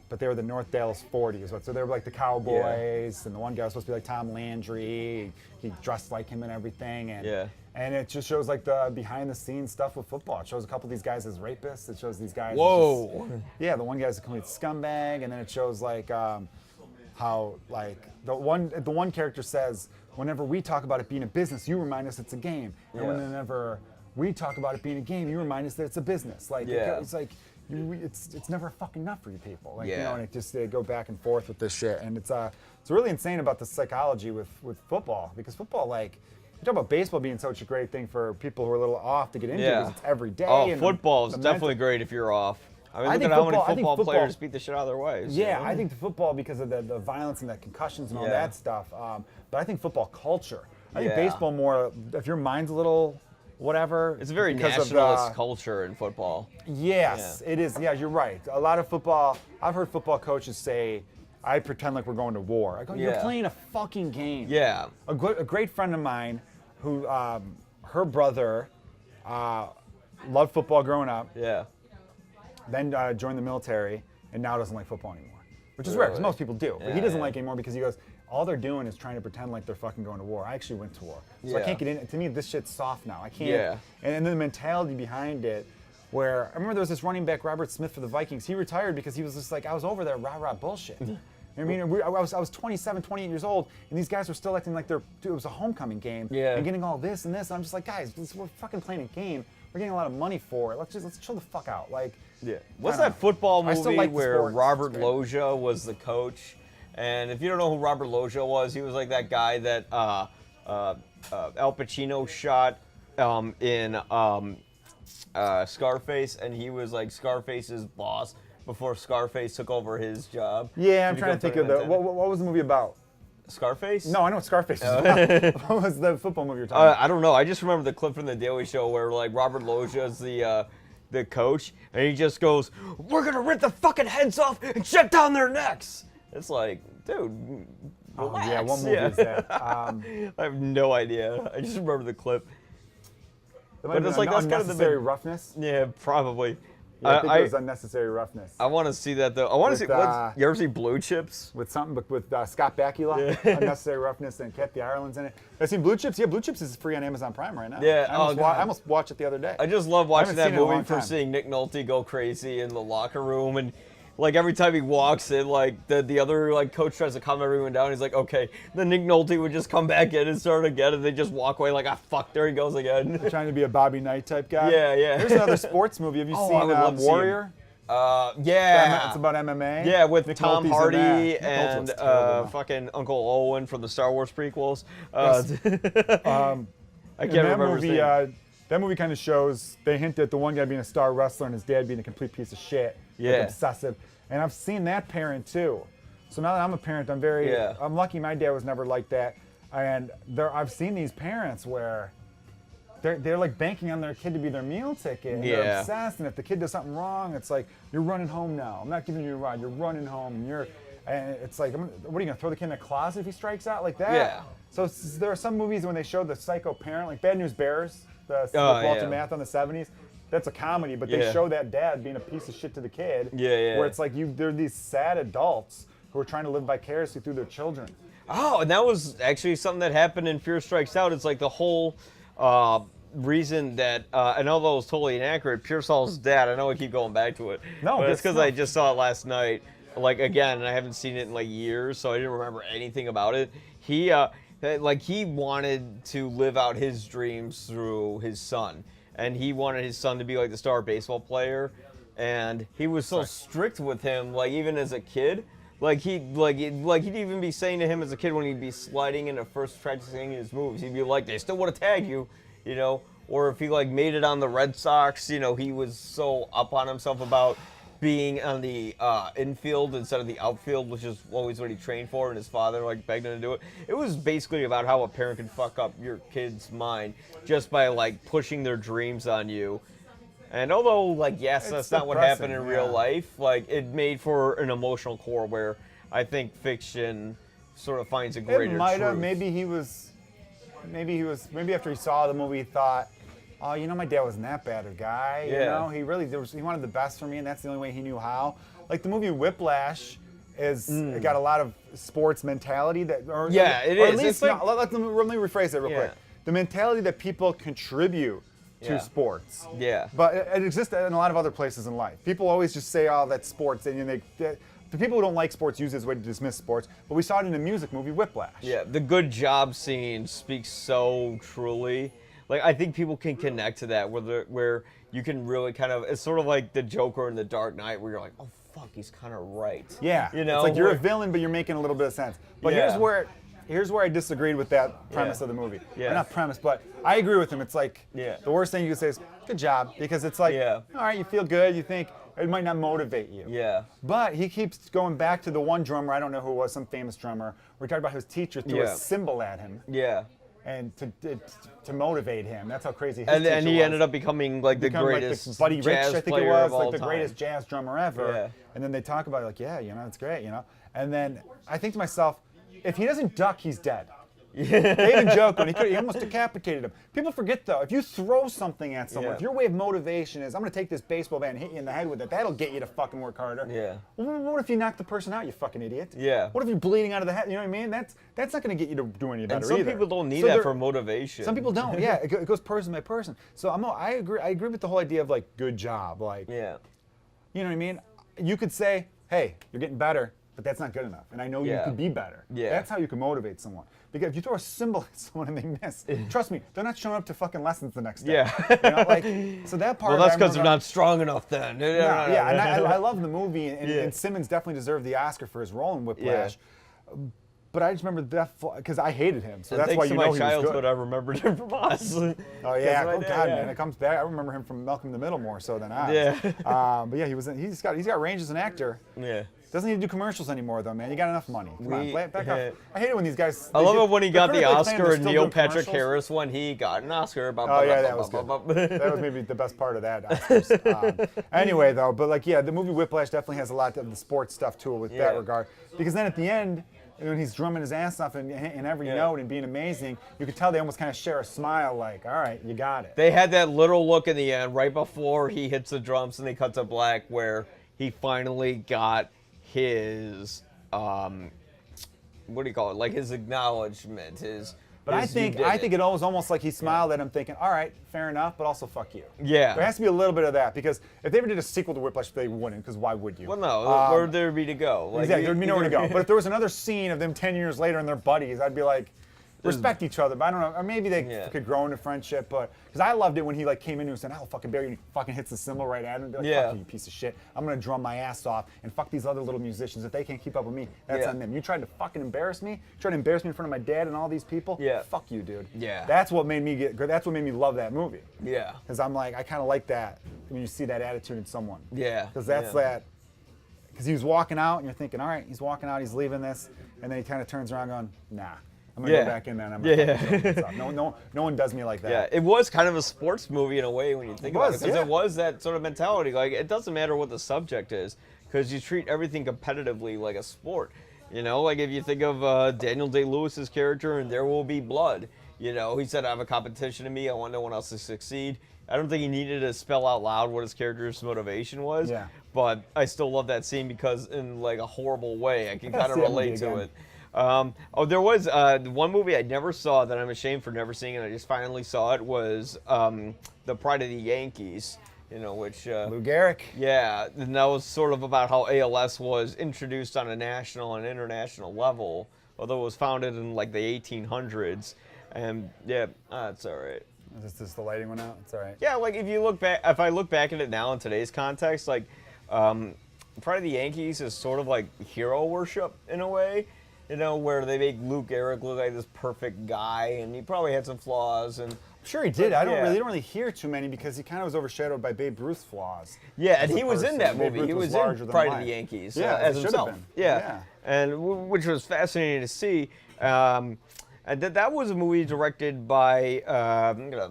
But they were the North Dallas 40 so they were like the Cowboys, and the one guy was supposed to be like Tom Landry. He dressed like him and everything. And it just shows like the behind the scenes stuff with football. It shows a couple of these guys as rapists. It shows these guys. Whoa. The one guy's a complete scumbag, and then it shows like how like the one character says, whenever we talk about it being a business, you remind us it's a game, and whenever we talk about it being a game, you remind us that it's a business. Like it's like it's never fucking enough for you people. Like, you know, and they go back and forth with this shit, and it's really insane about the psychology with football, because football, like, you talk about baseball being such a great thing for people who are a little off to get into because it's every day. Oh, football is definitely great if you're off. I mean, look at how many football players beat the shit out of their wives. Yeah, I think the football, because of the violence and the concussions and all that stuff. But I think football culture. I think baseball more, if your mind's a little whatever. It's a very nationalist culture in football. Yes, it is. Yeah, you're right. A lot of football, I've heard football coaches say, I pretend like we're going to war. I go, you're playing a fucking game. Yeah. A great friend of mine who, her brother loved football growing up. Yeah. Then joined the military and now doesn't like football anymore. Which is rare, because most people do. But he doesn't like it anymore because he goes, all they're doing is trying to pretend like they're fucking going to war. I actually went to war. So I can't get in. To me, this shit's soft now. I can't. Yeah. And then the mentality behind it, where I remember there was this running back, Robert Smith, for the Vikings. He retired because he was just like, I was over there, rah-rah bullshit. You know what I mean? I was 27, 28 years old, and these guys were still acting like it was a homecoming game. And getting all this and this. And I'm just like, guys, we're fucking playing a game. We're getting a lot of money for it. Let's chill the fuck out. Like, what's that football movie where sport. Robert Loggia was the coach? And if you don't know who Robert Loggia was, he was like that guy that Al Pacino shot in Scarface, and he was like Scarface's boss before Scarface took over his job. Yeah, I'm trying to think of what was the movie about? Scarface? No, I know what Scarface is about. What was the football movie you're talking about? I don't know. I just remember the clip from the Daily Show where like Robert Loggia is the coach, and he just goes, "We're gonna rip the fucking heads off and shut down their necks." It's like, dude, relax. Yeah, what movie is that? I have no idea. I just remember the clip. But it's like that's kind of unnecessary roughness. Yeah, probably. Yeah, I think it was unnecessary roughness. I want to see that though. I want to see. You ever see Blue Chips? With something with Scott Bakula, Unnecessary Roughness, and Kathy Ireland's in it. I've seen Blue Chips. Yeah, Blue Chips is free on Amazon Prime right now. Yeah, I almost watched it the other day. I just love watching that movie for seeing Nick Nolte go crazy in the locker room, and like every time he walks in, like the other like coach tries to calm everyone down. He's like, okay. Then Nick Nolte would just come back in and start again, and they just walk away like, ah, fuck, there he goes again. Trying to be a Bobby Knight type guy. Yeah. There's another sports movie. Have you seen Warrior? Yeah. It's about MMA. Yeah, with Nick Tom Nolte's Hardy and fucking Uncle Owen from the Star Wars prequels. I can't remember his name. That movie kind of shows, they hint at the one guy being a star wrestler and his dad being a complete piece of shit. Yeah. Like obsessive. And I've seen that parent too. So now that I'm a parent, I'm lucky my dad was never like that. And I've seen these parents where they're like banking on their kid to be their meal ticket. And they're obsessed. And if the kid does something wrong, it's like, you're running home now. I'm not giving you a ride. You're running home. And it's like, what are you going to throw the kid in the closet if he strikes out like that? Yeah. So there are some movies when they show the psycho parent, like Bad News Bears, with Walter Matthau in the 70s. That's a comedy, but they show that dad being a piece of shit to the kid. Where it's like they're these sad adults who are trying to live vicariously through their children. Oh, and that was actually something that happened in Fear Strikes Out. It's like the whole reason that, and although it was totally inaccurate, Pearsall's dad, I know I keep going back to it. No, but it's because I just saw it last night. Like, again, and I haven't seen it in like years, so I didn't remember anything about it. He wanted to live out his dreams through his son. And he wanted his son to be like the star baseball player, and he was so strict with him, like even as a kid, he'd even be saying to him as a kid when he'd be sliding into first practicing his moves, he'd be like, they still want to tag you, you know, or if he like made it on the Red Sox, you know, he was so up on himself about being on the infield instead of the outfield, which is always what he trained for, and his father like begged him to do it. It was basically about how a parent can fuck up your kid's mind just by like pushing their dreams on you. And although like yes, that's not what happened in real life, like it made for an emotional core where I think fiction sort of finds a greater truth. It might have. Maybe after he saw the movie, he thought, oh, you know, my dad wasn't that bad a guy. You know, he wanted the best for me, and that's the only way he knew how. Like the movie Whiplash it got a lot of sports mentality that. It is. At least, let me rephrase it real quick. The mentality that people contribute to sports. Yeah. But it exists in a lot of other places in life. People always just say, oh, that's sports, and the people who don't like sports use it as a way to dismiss sports. But we saw it in the music movie Whiplash. Yeah, the good job scene speaks so truly. Like, I think people can connect to that, where you can really kind of, it's sort of like the Joker in The Dark Knight where you're like, oh fuck, he's kind of right. Yeah, you know, it's like you're a villain, but you're making a little bit of sense. But here's where I disagreed with that premise of the movie. Yeah. Or not premise, but I agree with him. It's like the worst thing you could say is good job, because it's like, all right, you feel good, you think it might not motivate you. Yeah. But he keeps going back to the one drummer, I don't know who it was, some famous drummer, where he talked about his teacher threw a cymbal at him. Yeah. And to motivate him. That's how crazy his teacher and he was. ended up becoming like the greatest like Buddy Rich, jazz I think it player was, of all like the time. greatest jazz drummer ever. Yeah. And then they talk about it like, yeah, you know, it's great, you know. And then I think to myself, if he doesn't duck, he's dead. They even joke when he almost decapitated him. People forget though, if you throw something at someone, if your way of motivation is, I'm going to take this baseball bat and hit you in the head with it, that'll get you to fucking work harder. Yeah. Well, what if you knock the person out, you fucking idiot? Yeah. What if you're bleeding out of the head? You know what I mean? That's not going to get you to do any better And some either. people don't need that for motivation. Some people don't. Yeah, it goes person by person. So I agree with the whole idea of like good job. Like, you know what I mean? You could say, hey, you're getting better, but that's not good enough. And I know you could be better. Yeah. That's how you can motivate someone. Because if you throw a cymbal at someone and they miss, trust me, they're not showing up to fucking lessons the next day. Yeah. You know, like, so that part. Well, that's because they're not strong enough then. Yeah, and I love the movie, and Simmons definitely deserved the Oscar for his role in Whiplash. But I just remember that because I hated him, so that's why you know he was good. Thanks to my childhood, I remembered him from us. Oh yeah, God, man, it comes back. I remember him from Malcolm in the Middle more so than Oz. Yeah. But yeah, he's got range as an actor. Yeah. Doesn't need to do commercials anymore though, man. You got enough money. Come on, back up. I hate it when these guys. I love it when he got the Oscar and Neil Patrick Harris when he got an Oscar. Oh yeah, that was good. That was maybe the best part of that Oscars. Anyway, though, but like the movie Whiplash definitely has a lot of the sports stuff to it with that regard. Because then at the end, when he's drumming his ass off in every note and being amazing, you could tell they almost kind of share a smile, like, all right, you got it. They had that little look in the end, right before he hits the drums and they cut to black, where he finally got his, what do you call it? Like his acknowledgement, But I think it was almost like he smiled at him thinking, all right, fair enough, but also fuck you. Yeah. There has to be a little bit of that, because if they ever did a sequel to Whiplash, they wouldn't, because why would you? Well, no, where'd there be to go? Like, exactly, there'd be nowhere to go. But if there was another scene of them 10 years later and they're buddies, I'd be like, respect each other, but I don't know, or maybe they could grow into friendship, but, because I loved it when he like came in and said, I'll fucking bury you, and he fucking hits the cymbal right at him, and be like, fuck you, you piece of shit, I'm gonna drum my ass off, and fuck these other little musicians, if they can't keep up with me, that's on them. You tried to fucking embarrass me, in front of my dad and all these people, fuck you, dude. Yeah. That's what made me love that movie. Yeah. Because I'm like, I kind of like that, when you see that attitude in someone. Yeah. Because that's that, because he was walking out, and you're thinking, all right, he's walking out, he's leaving this, and then he kind of turns around going, nah. I'm gonna go back in there and I'm gonna no one does me like that. Yeah, it was kind of a sports movie in a way when you think about it, because it was that sort of mentality. Like, it doesn't matter what the subject is, because you treat everything competitively like a sport. You know, like if you think of Daniel Day-Lewis's character in There Will Be Blood, you know, he said, I have a competition in me, I want no one else to succeed. I don't think he needed to spell out loud what his character's motivation was, but I still love that scene because in like a horrible way, I can kind of relate to it. There was one movie I never saw that I'm ashamed for never seeing, and I just finally saw it, was The Pride of the Yankees, you know, which... Lou Gehrig. Yeah, and that was sort of about how ALS was introduced on a national and international level, although it was founded in like the 1800s, and it's all right. Is this the lighting went out? It's all right. Yeah, like if I look back at it now in today's context, like Pride of the Yankees is sort of like hero worship in a way. You know, where they make Lou Gehrig look like this perfect guy, and he probably had some flaws. And I'm sure he did. I don't really hear too many because he kind of was overshadowed by Babe Ruth's flaws. Yeah, and he was in that movie. He was in Pride of the Yankees as himself. Yeah, and which was fascinating to see. And that was a movie directed by. I'm gonna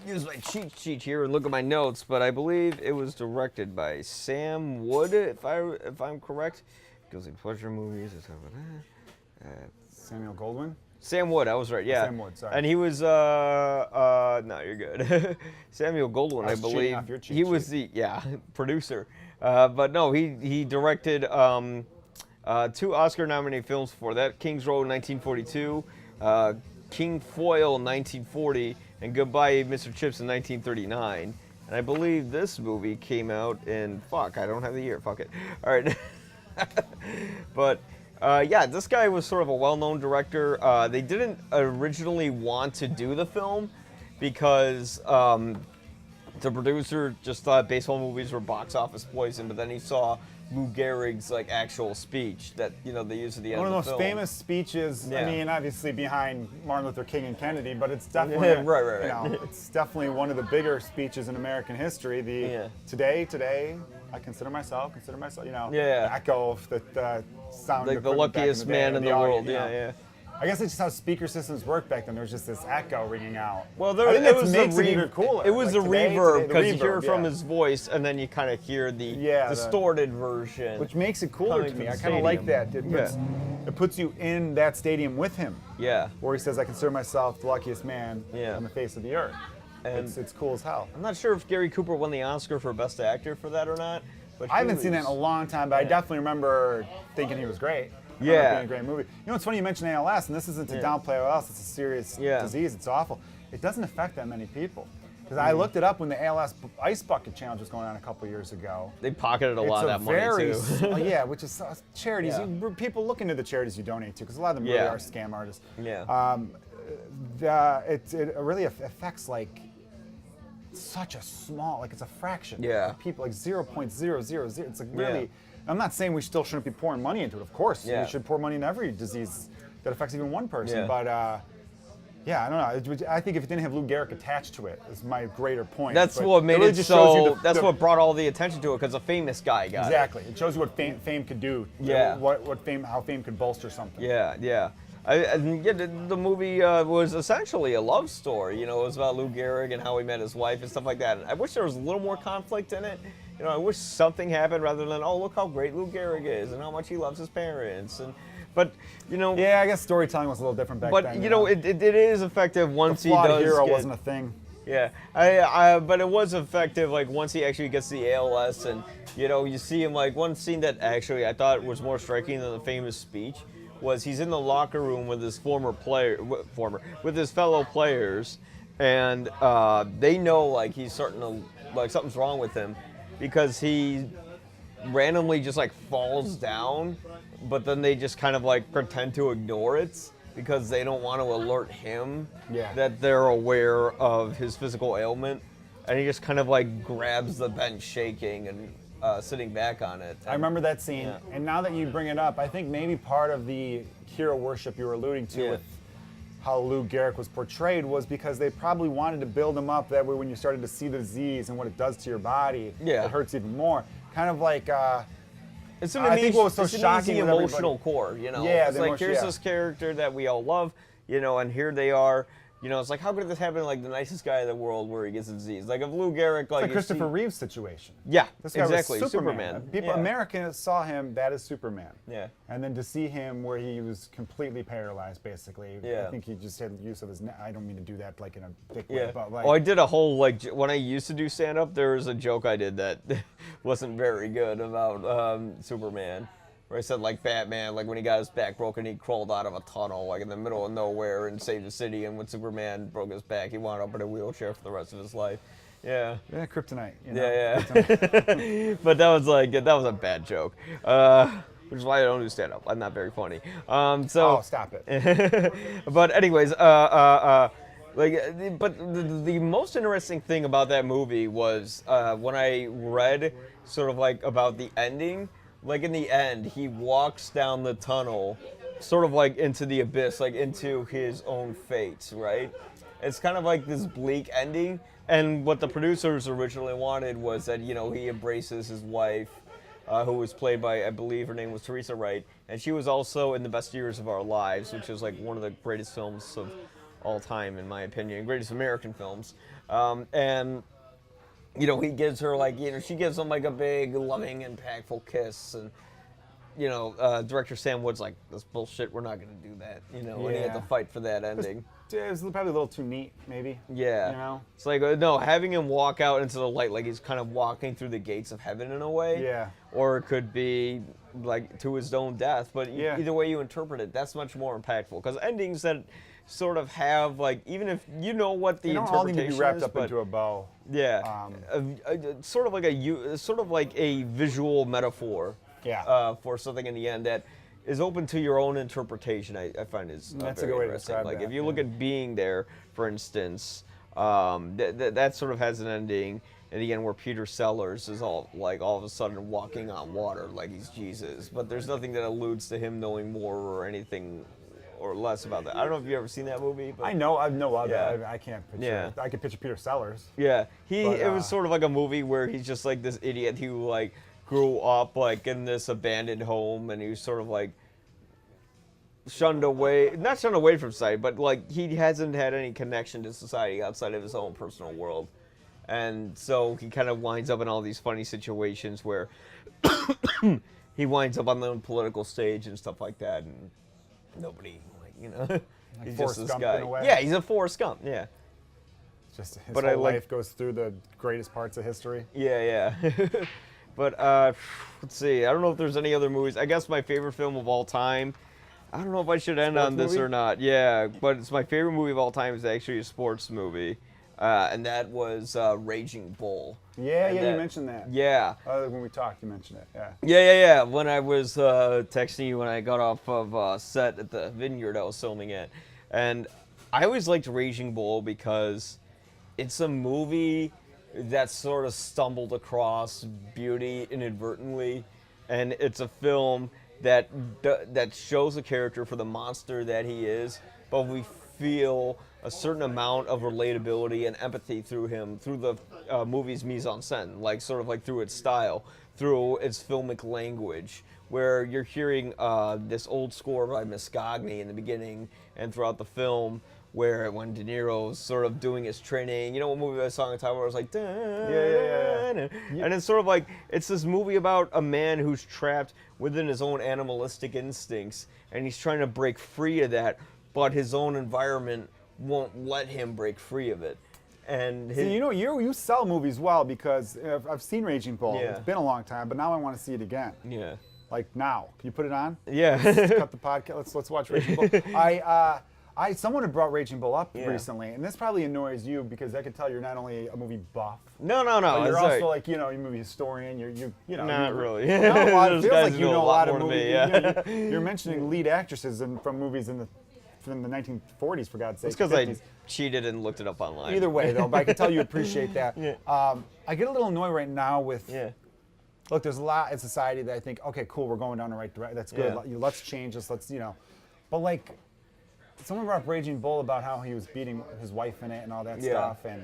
use my cheat sheet here and look at my notes, but I believe it was directed by Sam Wood, if I'm correct. Guilty pleasure movies. Samuel Goldwyn? Sam Wood, I was right, yeah. Sam Wood, sorry. And he was, no, you're good. Samuel Goldwyn, I believe. He was the, producer. But no, he directed 2 Oscar-nominated films for that. King's Row in 1942, King Foyle in 1940, and Goodbye, Mr. Chips in 1939. And I believe this movie came out in, I don't have the year, fuck it. All right. But... this guy was sort of a well-known director. They didn't originally want to do the film because the producer just thought baseball movies were box office poison, but then he saw Lou Gehrig's like actual speech that they use at the end one of the of the most film. famous speeches. Yeah. I mean, obviously behind Martin Luther King and Kennedy, but it's definitely right. It's definitely one of the bigger speeches in American history. Today, I consider myself. The echo of the sound. Like the luckiest man in the world. Yeah. I guess it's just how speaker systems work back then. There was just this echo ringing out. Well, I think it was makes it even cooler. It was like the reverb because you hear it from yeah. his voice, and then you kind of hear the distorted version, which makes it cooler to me. I kind of like that. It puts you in that stadium with him. Yeah. Where he says, "I consider myself the luckiest man on the face of the earth." And it's cool as hell. I'm not sure if Gary Cooper won the Oscar for Best Actor for that or not. But I haven't seen that in a long time, but I definitely remember thinking he was great. Yeah. Being a great movie. It's funny you mentioned ALS, and this isn't to downplay ALS. It's a serious disease. It's awful. It doesn't affect that many people. Because I looked it up when the ALS Ice Bucket Challenge was going on a couple years ago. They pocketed a lot of that money, too. Yeah, which is charities. People look into the charities you donate to, because a lot of them really are scam artists. Yeah. It really affects, like, such a small, like, it's a fraction of people, like 0.000. It's like really... I'm not saying we still shouldn't be pouring money into it. Of course, we should pour money into every disease that affects even one person. Yeah. But I don't know. I think if it didn't have Lou Gehrig attached to it, is my greater point. That's what made it so. That's what brought all the attention to it, because a famous guy got exactly. It shows you what fame could do. Yeah. How fame could bolster something. Yeah. The movie was essentially a love story. It was about Lou Gehrig and how he met his wife and stuff like that. And I wish there was a little more conflict in it. I wish something happened rather than, oh, look how great Lou Gehrig is and how much he loves his parents. But yeah, I guess storytelling was a little different back then. But it is effective once he does. The hero wasn't a thing. Yeah, but it was effective. Like once he actually gets the ALS, and you see him. Like one scene that actually I thought was more striking than the famous speech was he's in the locker room with his with his fellow players, and they know like he's starting to like something's wrong with him because he randomly just like falls down, but then they just kind of like pretend to ignore it because they don't want to alert him that they're aware of his physical ailment, and he just kind of like grabs the bench shaking and sitting back on it. I remember that scene, and now that you bring it up, I think maybe part of the hero worship you were alluding to with how Lou Gehrig was portrayed was because they probably wanted to build him up that way when you started to see the disease and what it does to your body, it hurts even more. Kind of like, it's I think what was so shocking with emotional core, Yeah, it's like here's this character that we all love, and here they are. It's like, how could this happen to like the nicest guy in the world where he gets a disease? Like if Lou Gehrig, like it's a Christopher Reeves situation. Yeah, this guy exactly. was Superman. People, Americans saw him, that is Superman. Yeah. And then to see him where he was completely paralyzed, basically. I think he just had use of his neck. I don't mean to do that like in a big way, but like. Oh, I did a whole like when I used to do stand up. There was a joke I did that wasn't very good about Superman. Where I said, like, Batman, like, when he got his back broken, he crawled out of a tunnel, like, in the middle of nowhere and saved the city. And when Superman broke his back, he wound up in a wheelchair for the rest of his life. Yeah. Yeah, kryptonite. Yeah. But that was, like, that was a bad joke. Which is why I don't do stand-up. I'm not very funny. Oh, stop it. But anyways, but the most interesting thing about that movie was when I read sort of, like, about the ending. Like in the end, he walks down the tunnel, sort of like into the abyss, like into his own fate, right? It's kind of like this bleak ending. And what the producers originally wanted was that, he embraces his wife, who was played by, I believe her name was Teresa Wright. And she was also in The Best Years of Our Lives, which is like one of the greatest films of all time, in my opinion, greatest American films. He gives her like, she gives him like a big, loving, impactful kiss, and director Sam Wood's like, this bullshit, we're not gonna do that, and he had to fight for that ending. It was probably a little too neat, maybe. Yeah. It's like, no, having him walk out into the light, like he's kind of walking through the gates of heaven in a way. Yeah. Or it could be like to his own death, but either way you interpret it, that's much more impactful. Because endings that sort of have like, even if you know what the interpretation is, all need to be wrapped up into a bow. Yeah, sort of like a visual metaphor. For something in the end that is open to your own interpretation. I find is that's very a good way to interesting. describe Like that, if you look at Being There, for instance, That sort of has an ending in the end where Peter Sellers is all of a sudden walking on water like he's Jesus, but there's nothing that alludes to him knowing more or anything or less about that. I don't know if you've ever seen that movie. But I know of it. I can't picture it. I can picture Peter Sellers. Yeah, it was sort of like a movie where he's just like this idiot who like grew up like in this abandoned home, and he was sort of like not shunned away from society, but like he hasn't had any connection to society outside of his own personal world. And so he kind of winds up in all these funny situations where he winds up on the political stage and stuff like that, and nobody, like he's Forrest just this Gump guy. in a way. Yeah, he's a Forrest Gump. Yeah, just his whole life goes through the greatest parts of history. Yeah. But let's see. I don't know if there's any other movies. I guess my favorite film of all time. I don't know if I should end on this or not. Yeah, but it's my favorite movie of all time is actually a sports movie. And that was Raging Bull. Yeah, you mentioned that. Yeah. When we talked, you mentioned it. Yeah. Yeah. When I was texting you when I got off of set at the vineyard I was filming at. And I always liked Raging Bull because it's a movie that sort of stumbled across beauty inadvertently. And it's a film that shows a character for the monster that he is, but we feel a certain amount of relatability and empathy through him, through the movie's mise-en-scène, like sort of like through its style, through its filmic language, where you're hearing this old score by Muscogny in the beginning and throughout the film, where when De Niro's sort of doing his training, you know what movie I saw in time where it was like, yeah. And it's sort of like, it's this movie about a man who's trapped within his own animalistic instincts, and he's trying to break free of that, but his own environment won't let him break free of it. And you sell movies well, because I've seen Raging Bull. Yeah. It's been a long time, but now I want to see it again. Yeah. Like now. Can you put it on? Yeah. Let's cut the podcast. Let's watch Raging Bull. Someone had brought Raging Bull up recently, and this probably annoys you because I can tell you're not only a movie buff. No. But you're also like, you're a movie historian. Not really. It feels like you know a lot of more movies. than me. You're mentioning lead actresses from movies from the 1940s, for God's sake. It's because I cheated and looked it up online. Either way, though, but I can tell you appreciate that. Yeah. I get a little annoyed right now with. Yeah. Look, there's a lot in society that I think, okay, cool, we're going down the right direction. That's good. Yeah. Let's change this. But like. Someone brought up Raging Bull about how he was beating his wife in it and all that stuff, and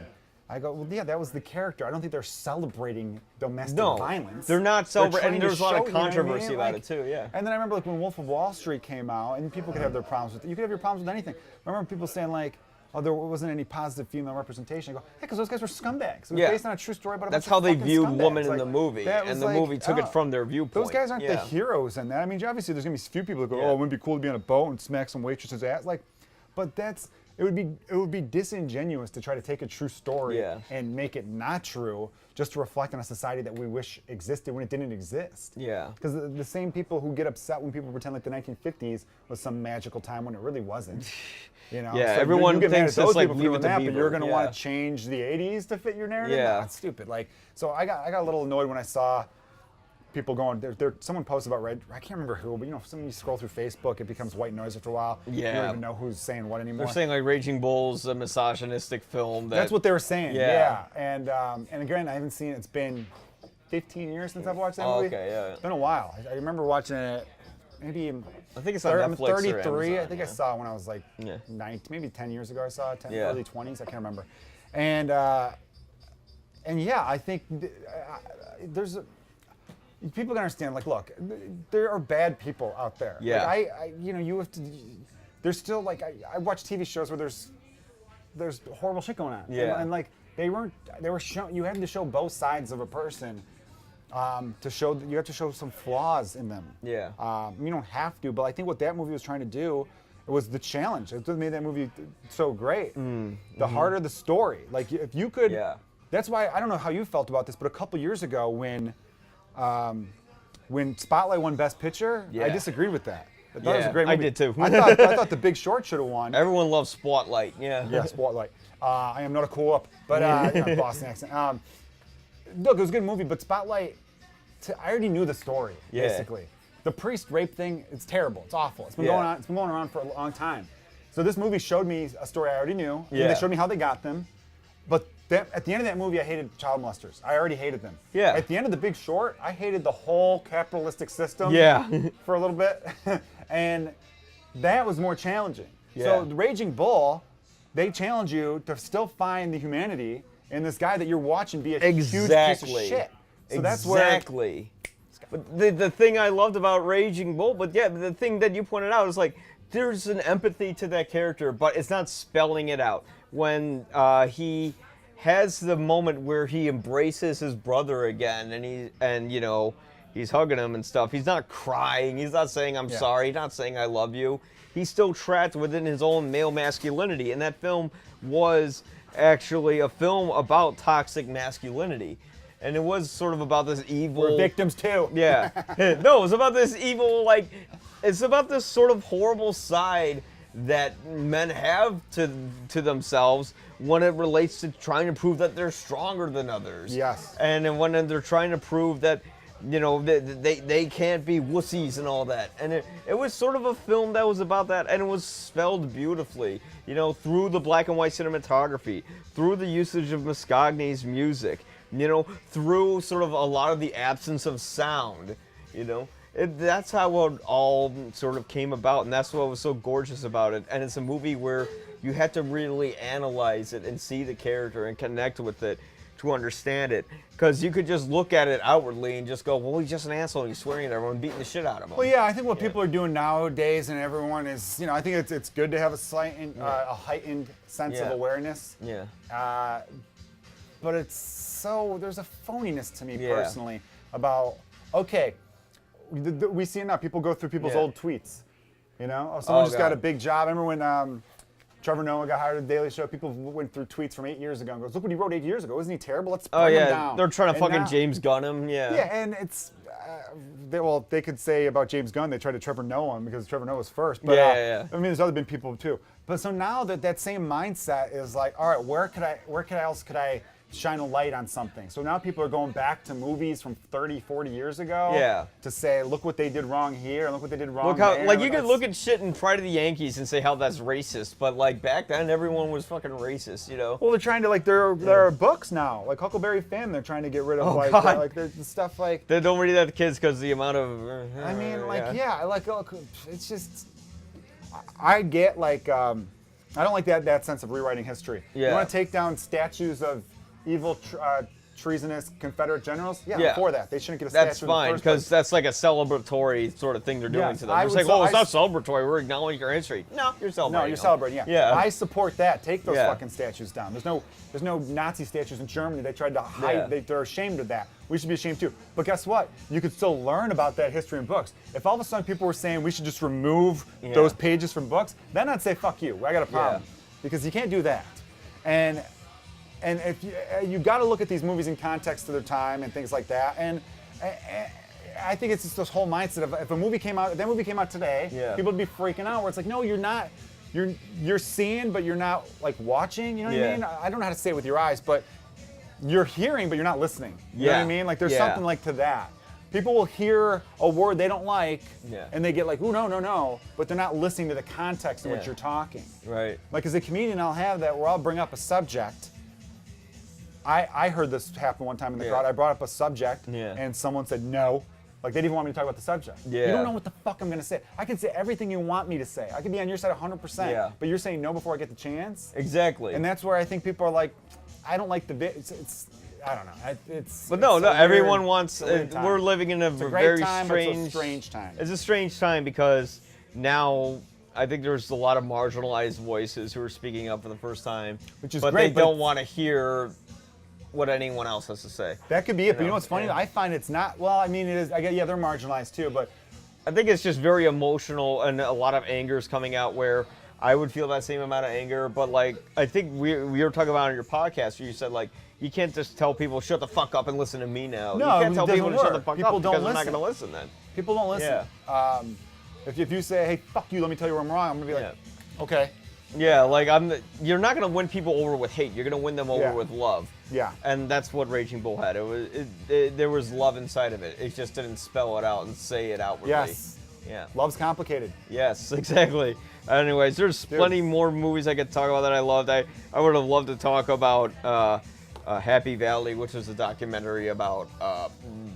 I go, well, yeah, that was the character. I don't think they're celebrating domestic violence. They're not celebrating, and there's a lot of controversy about it too, yeah. And then I remember when Wolf of Wall Street came out, and people could have their problems with it. You could have your problems with anything. I remember people saying like, oh, there wasn't any positive female representation. I go, yeah, because those guys were scumbags. It was based on a true story about a bunch of That's how they viewed scumbags. women in the movie, and the movie took it from their viewpoint. Those guys aren't the heroes in that. I mean, obviously there's going to be few people that go, oh, it wouldn't be cool to be on a boat and smack some waitress's ass. But it would be disingenuous to try to take a true story and make it not true just to reflect on a society that we wish existed when it didn't exist. Yeah. Because the same people who get upset when people pretend like the 1950s was some magical time when it really wasn't. Yeah, so everyone thinks it's like Leave It to Beaver. But you're going to want to change the 80s to fit your narrative? Yeah. No, that's stupid. So I got a little annoyed when I saw people going, someone posted about I can't remember who, but when you scroll through Facebook, it becomes white noise after a while. Yeah. You don't even know who's saying what anymore. They're saying like Raging Bull's a misogynistic film. That's what they were saying. Yeah. And again, I haven't seen it. It's been 15 years since I've watched that movie. Okay, yeah. It's been a while. I remember watching it maybe I think it's on Netflix. I'm 33. Or Amazon, I think I saw it when I was like 9, maybe 10 years ago I saw it, early 20s, I can't remember. And I think there's people can understand, look, there are bad people out there. Yeah. You have to. There's still I watch TV shows where there's horrible shit going on. Yeah. And they were shown. You had to show both sides of a person, to show that you have to show some flaws in them. Yeah. You don't have to, but I think what that movie was trying to do, it was the challenge. It made that movie so great. The harder the story. If you could. Yeah. That's why I don't know how you felt about this, but a couple years ago when Spotlight won Best Picture, I disagreed with that. I thought it was a great movie. I did too. I thought The Big Short should have won. Everyone loves Spotlight. Yeah, Spotlight. I am not a co-op, but Boston accent. Look, it was a good movie, but Spotlight, I already knew the story, basically. The priest rape thing, it's terrible. It's awful. It's been going on. It's been going around for a long time. So this movie showed me a story I already knew. Yeah. They showed me how they got them. But at the end of that movie, I hated child molesters. I already hated them. Yeah. At the end of The Big Short, I hated the whole capitalistic system. Yeah. For a little bit, and that was more challenging. Yeah. So the Raging Bull, they challenge you to still find the humanity in this guy that you're watching be a huge piece of shit. So that's where. But the thing I loved about Raging Bull, but yeah, the thing that you pointed out is like there's an empathy to that character, but it's not spelling it out. When he has the moment where he embraces his brother again, and he's hugging him and stuff. He's not crying. He's not saying I'm sorry. He's not saying I love you. He's still trapped within his own male masculinity, and that film was actually a film about toxic masculinity. And it was sort of about this evil... We're victims too. Yeah. No, it was about this evil, it's about this sort of horrible side that men have to themselves when it relates to trying to prove that they're stronger than others. Yes. And when they're trying to prove that, they can't be wussies and all that. And it was sort of a film that was about that, and it was spelled beautifully, through the black and white cinematography, through the usage of Mascagni's music, through sort of a lot of the absence of sound, That's how it all sort of came about, and that's what was so gorgeous about it. And it's a movie where you had to really analyze it and see the character and connect with it to understand it. Because you could just look at it outwardly and just go, well, he's just an asshole. He's swearing at everyone, beating the shit out of him. Well, yeah, I think what people are doing nowadays, and everyone is, I think it's good to have a heightened sense of awareness. Yeah. But there's a phoniness to me personally about, okay, we see it now. People go through people's old tweets. Someone just got a big job. I remember when Trevor Noah got hired at The Daily Show. People went through tweets from 8 years ago and goes, "Look what he wrote 8 years ago. Isn't he terrible? Let's bring him down." They're trying to fucking James Gunn him. Yeah. Yeah, and it's they could say about James Gunn they tried to Trevor Noah him because Trevor Noah was first. But I mean, there's other been people too. But so now that same mindset is like, all right, where else could I shine a light on something? So now people are going back to movies from 30, 40 years ago to say, look what they did wrong here, and look what they did wrong there. You could look at shit in Pride of the Yankees and say how that's racist, but back then everyone was fucking racist, Well, they're trying to there are books now, like Huckleberry Finn. They're trying to get rid of there's stuff like. They don't read that to kids because the amount of. I mean, it's just. I get I don't like that sense of rewriting history. Yeah. You want to take down statues of evil, treasonous Confederate generals? Yeah, before that. They shouldn't get a statue. That's fine, because that's like a celebratory sort of thing they're doing to them. They're saying, it's not celebratory, we're acknowledging your history. No, you're celebrating. No, you're celebrating, yeah. I support that. Take those fucking statues down. There's no Nazi statues in Germany. They tried to hide, they're ashamed of that. We should be ashamed too. But guess what? You could still learn about that history in books. If all of a sudden people were saying we should just remove those pages from books, then I'd say, fuck you, I got a problem. Because you can't do that. And if you got to look at these movies in context of their time and things like that. And I think it's just this whole mindset of if that movie came out today, people would be freaking out. Where it's like, no, you're not. You're seeing, but you're not watching. You know what I mean? I don't know how to say it with your eyes, but you're hearing, but you're not listening. You know what I mean? There's something to that. People will hear a word they don't like, and they get ooh, no, but they're not listening to the context in which you're talking. Right. As a comedian, I'll have that where I'll bring up a subject. I heard this happen one time in the crowd. I brought up a subject, and someone said no. They didn't even want me to talk about the subject. Yeah. You don't know what the fuck I'm going to say. I can say everything you want me to say. I can be on your side 100%, but you're saying no before I get the chance? Exactly. And that's where I think people are like, I don't like the... I don't know. But no, everyone wants... we're living in a very strange... It's a strange time. It's a strange time because now... I think there's a lot of marginalized voices who are speaking up for the first time. Which is but great, they don't want to hear what anyone else has to say. That could be it. But you know what's funny? I find it's not... Well, I mean, it is... they're marginalized too, but... I think it's just very emotional, and a lot of anger is coming out where I would feel that same amount of anger. But I think we were talking about on your podcast where you said you can't just tell people shut the fuck up and listen to me now. No, you can't tell people to shut the fuck up because they're not going to listen then. People don't listen. Yeah. If you say, hey, fuck you, let me tell you where I'm wrong, I'm going to be okay. Yeah, you're not going to win people over with hate. You're going to win them over with love. Yeah. And that's what Raging Bull had. There was love inside of it. It just didn't spell it out and say it outwardly. Yes. Yeah. Love's complicated. Yes, exactly. Anyways, there's plenty more movies I could talk about that I loved. I would have loved to talk about Happy Valley, which was a documentary about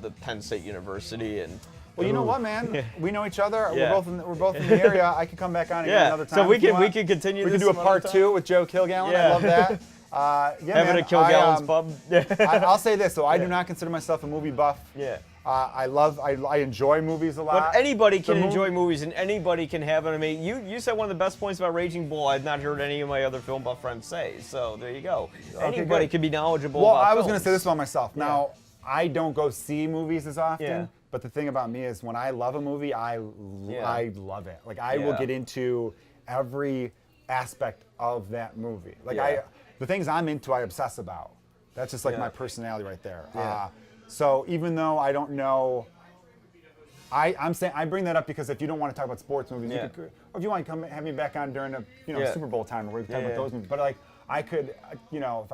the Penn State University. And well, you know what, man? We know each other. Yeah. We're both in the area. I could come back on again another time. So we can continue. We can do a part 2 with Joe Kilgallon. I love that. Having a Kilgallon's pub. I'll say this though, I do not consider myself a movie buff. Yeah. I enjoy movies a lot. But anybody can enjoy movies, and anybody can have it. I mean, you said one of the best points about Raging Bull I've not heard any of my other film buff friends say. So there you go. Anybody can be knowledgeable about I was films. going to say this about myself. Now, I don't go see movies as often, but the thing about me is when I love a movie, I love it. Like, I will get into every aspect of that movie. Like, the things I'm into, I obsess about. That's just like my personality right there. Yeah. So even though I don't know, I'm saying I bring that up because if you don't want to talk about sports movies, you could, or if you want to come have me back on during a Super Bowl time where we talk about those movies. But like I could, if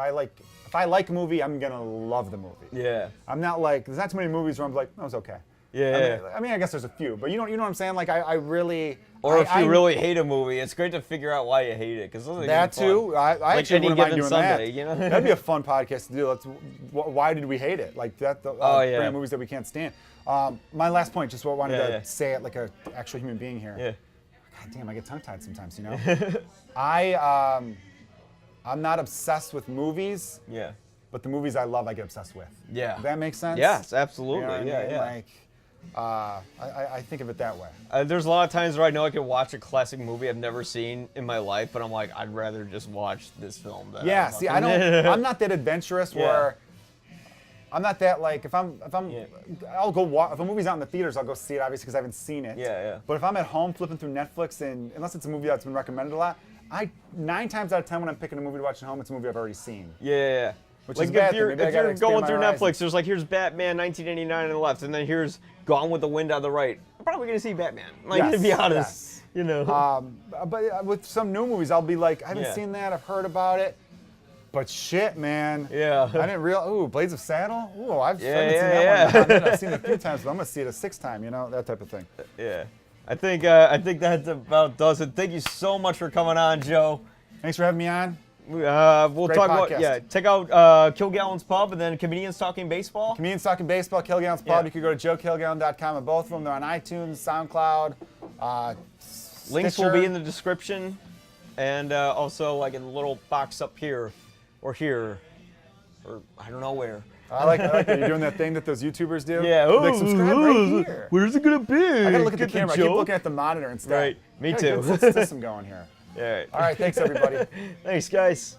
I like a movie, I'm gonna love the movie. Yeah. I'm not like there's not too many movies where I'm like, that was okay. Yeah. I mean, I guess there's a few, but you know what I'm saying? Like I really. Or if you really hate a movie, it's great to figure out why you hate it, because that too. I like actually any wouldn't mind given doing Sunday, that. you know? That'd be a fun podcast to do. Why did we hate it? Like that. Bring up movies that we can't stand. My last point, just what I wanted to say it like a actual human being here. Yeah. God damn, I get tongue-tied sometimes. You know. I'm not obsessed with movies. Yeah. But the movies I love, I get obsessed with. Yeah. Does that make sense? Yes, absolutely. You know what I mean? Yeah. Like, I think of it that way. There's a lot of times where I know I could watch a classic movie I've never seen in my life, but I'm like, I'd rather just watch this film. See, I'm not that adventurous where I'm not that like I'll go if a movie's out in the theaters, I'll go see it obviously because I haven't seen it. Yeah. But if I'm at home flipping through Netflix and unless it's a movie that's been recommended a lot, 9 times out of 10 when I'm picking a movie to watch at home, it's a movie I've already seen. Yeah. Which like is bad if you're going through Netflix, there's like here's Batman 1989 on the left, and then here's Gone with the Wind on the right. I'm probably gonna see Batman. Like to be honest, you know. But with some new movies, I'll be like, I haven't seen that. I've heard about it, but shit, man. Yeah. I didn't realize. Ooh, Blades of Saddle. Ooh, I've seen that one. I've seen it a few times, but I'm gonna see it a 6th time. You know, that type of thing. Yeah. I think that about does it. Thank you so much for coming on, Joe. Thanks for having me on. We'll Great talk podcast. about check out Kilgallon's Pub and then Comedians Talking Baseball. Comedians Talking Baseball, Kilgallon's Pub. You can go to joekilgallon.com and both of them. They're on iTunes, SoundCloud, Links will be in the description, and also like in the little box up here, or here, or I don't know where. I like that you're doing that thing that those YouTubers do. Yeah. Like, subscribe right here. Where's it gonna be? I gotta look at the camera. I keep looking at the monitor instead. Right. Me too. Good system going here. All right. All right. Thanks, everybody. Thanks, guys.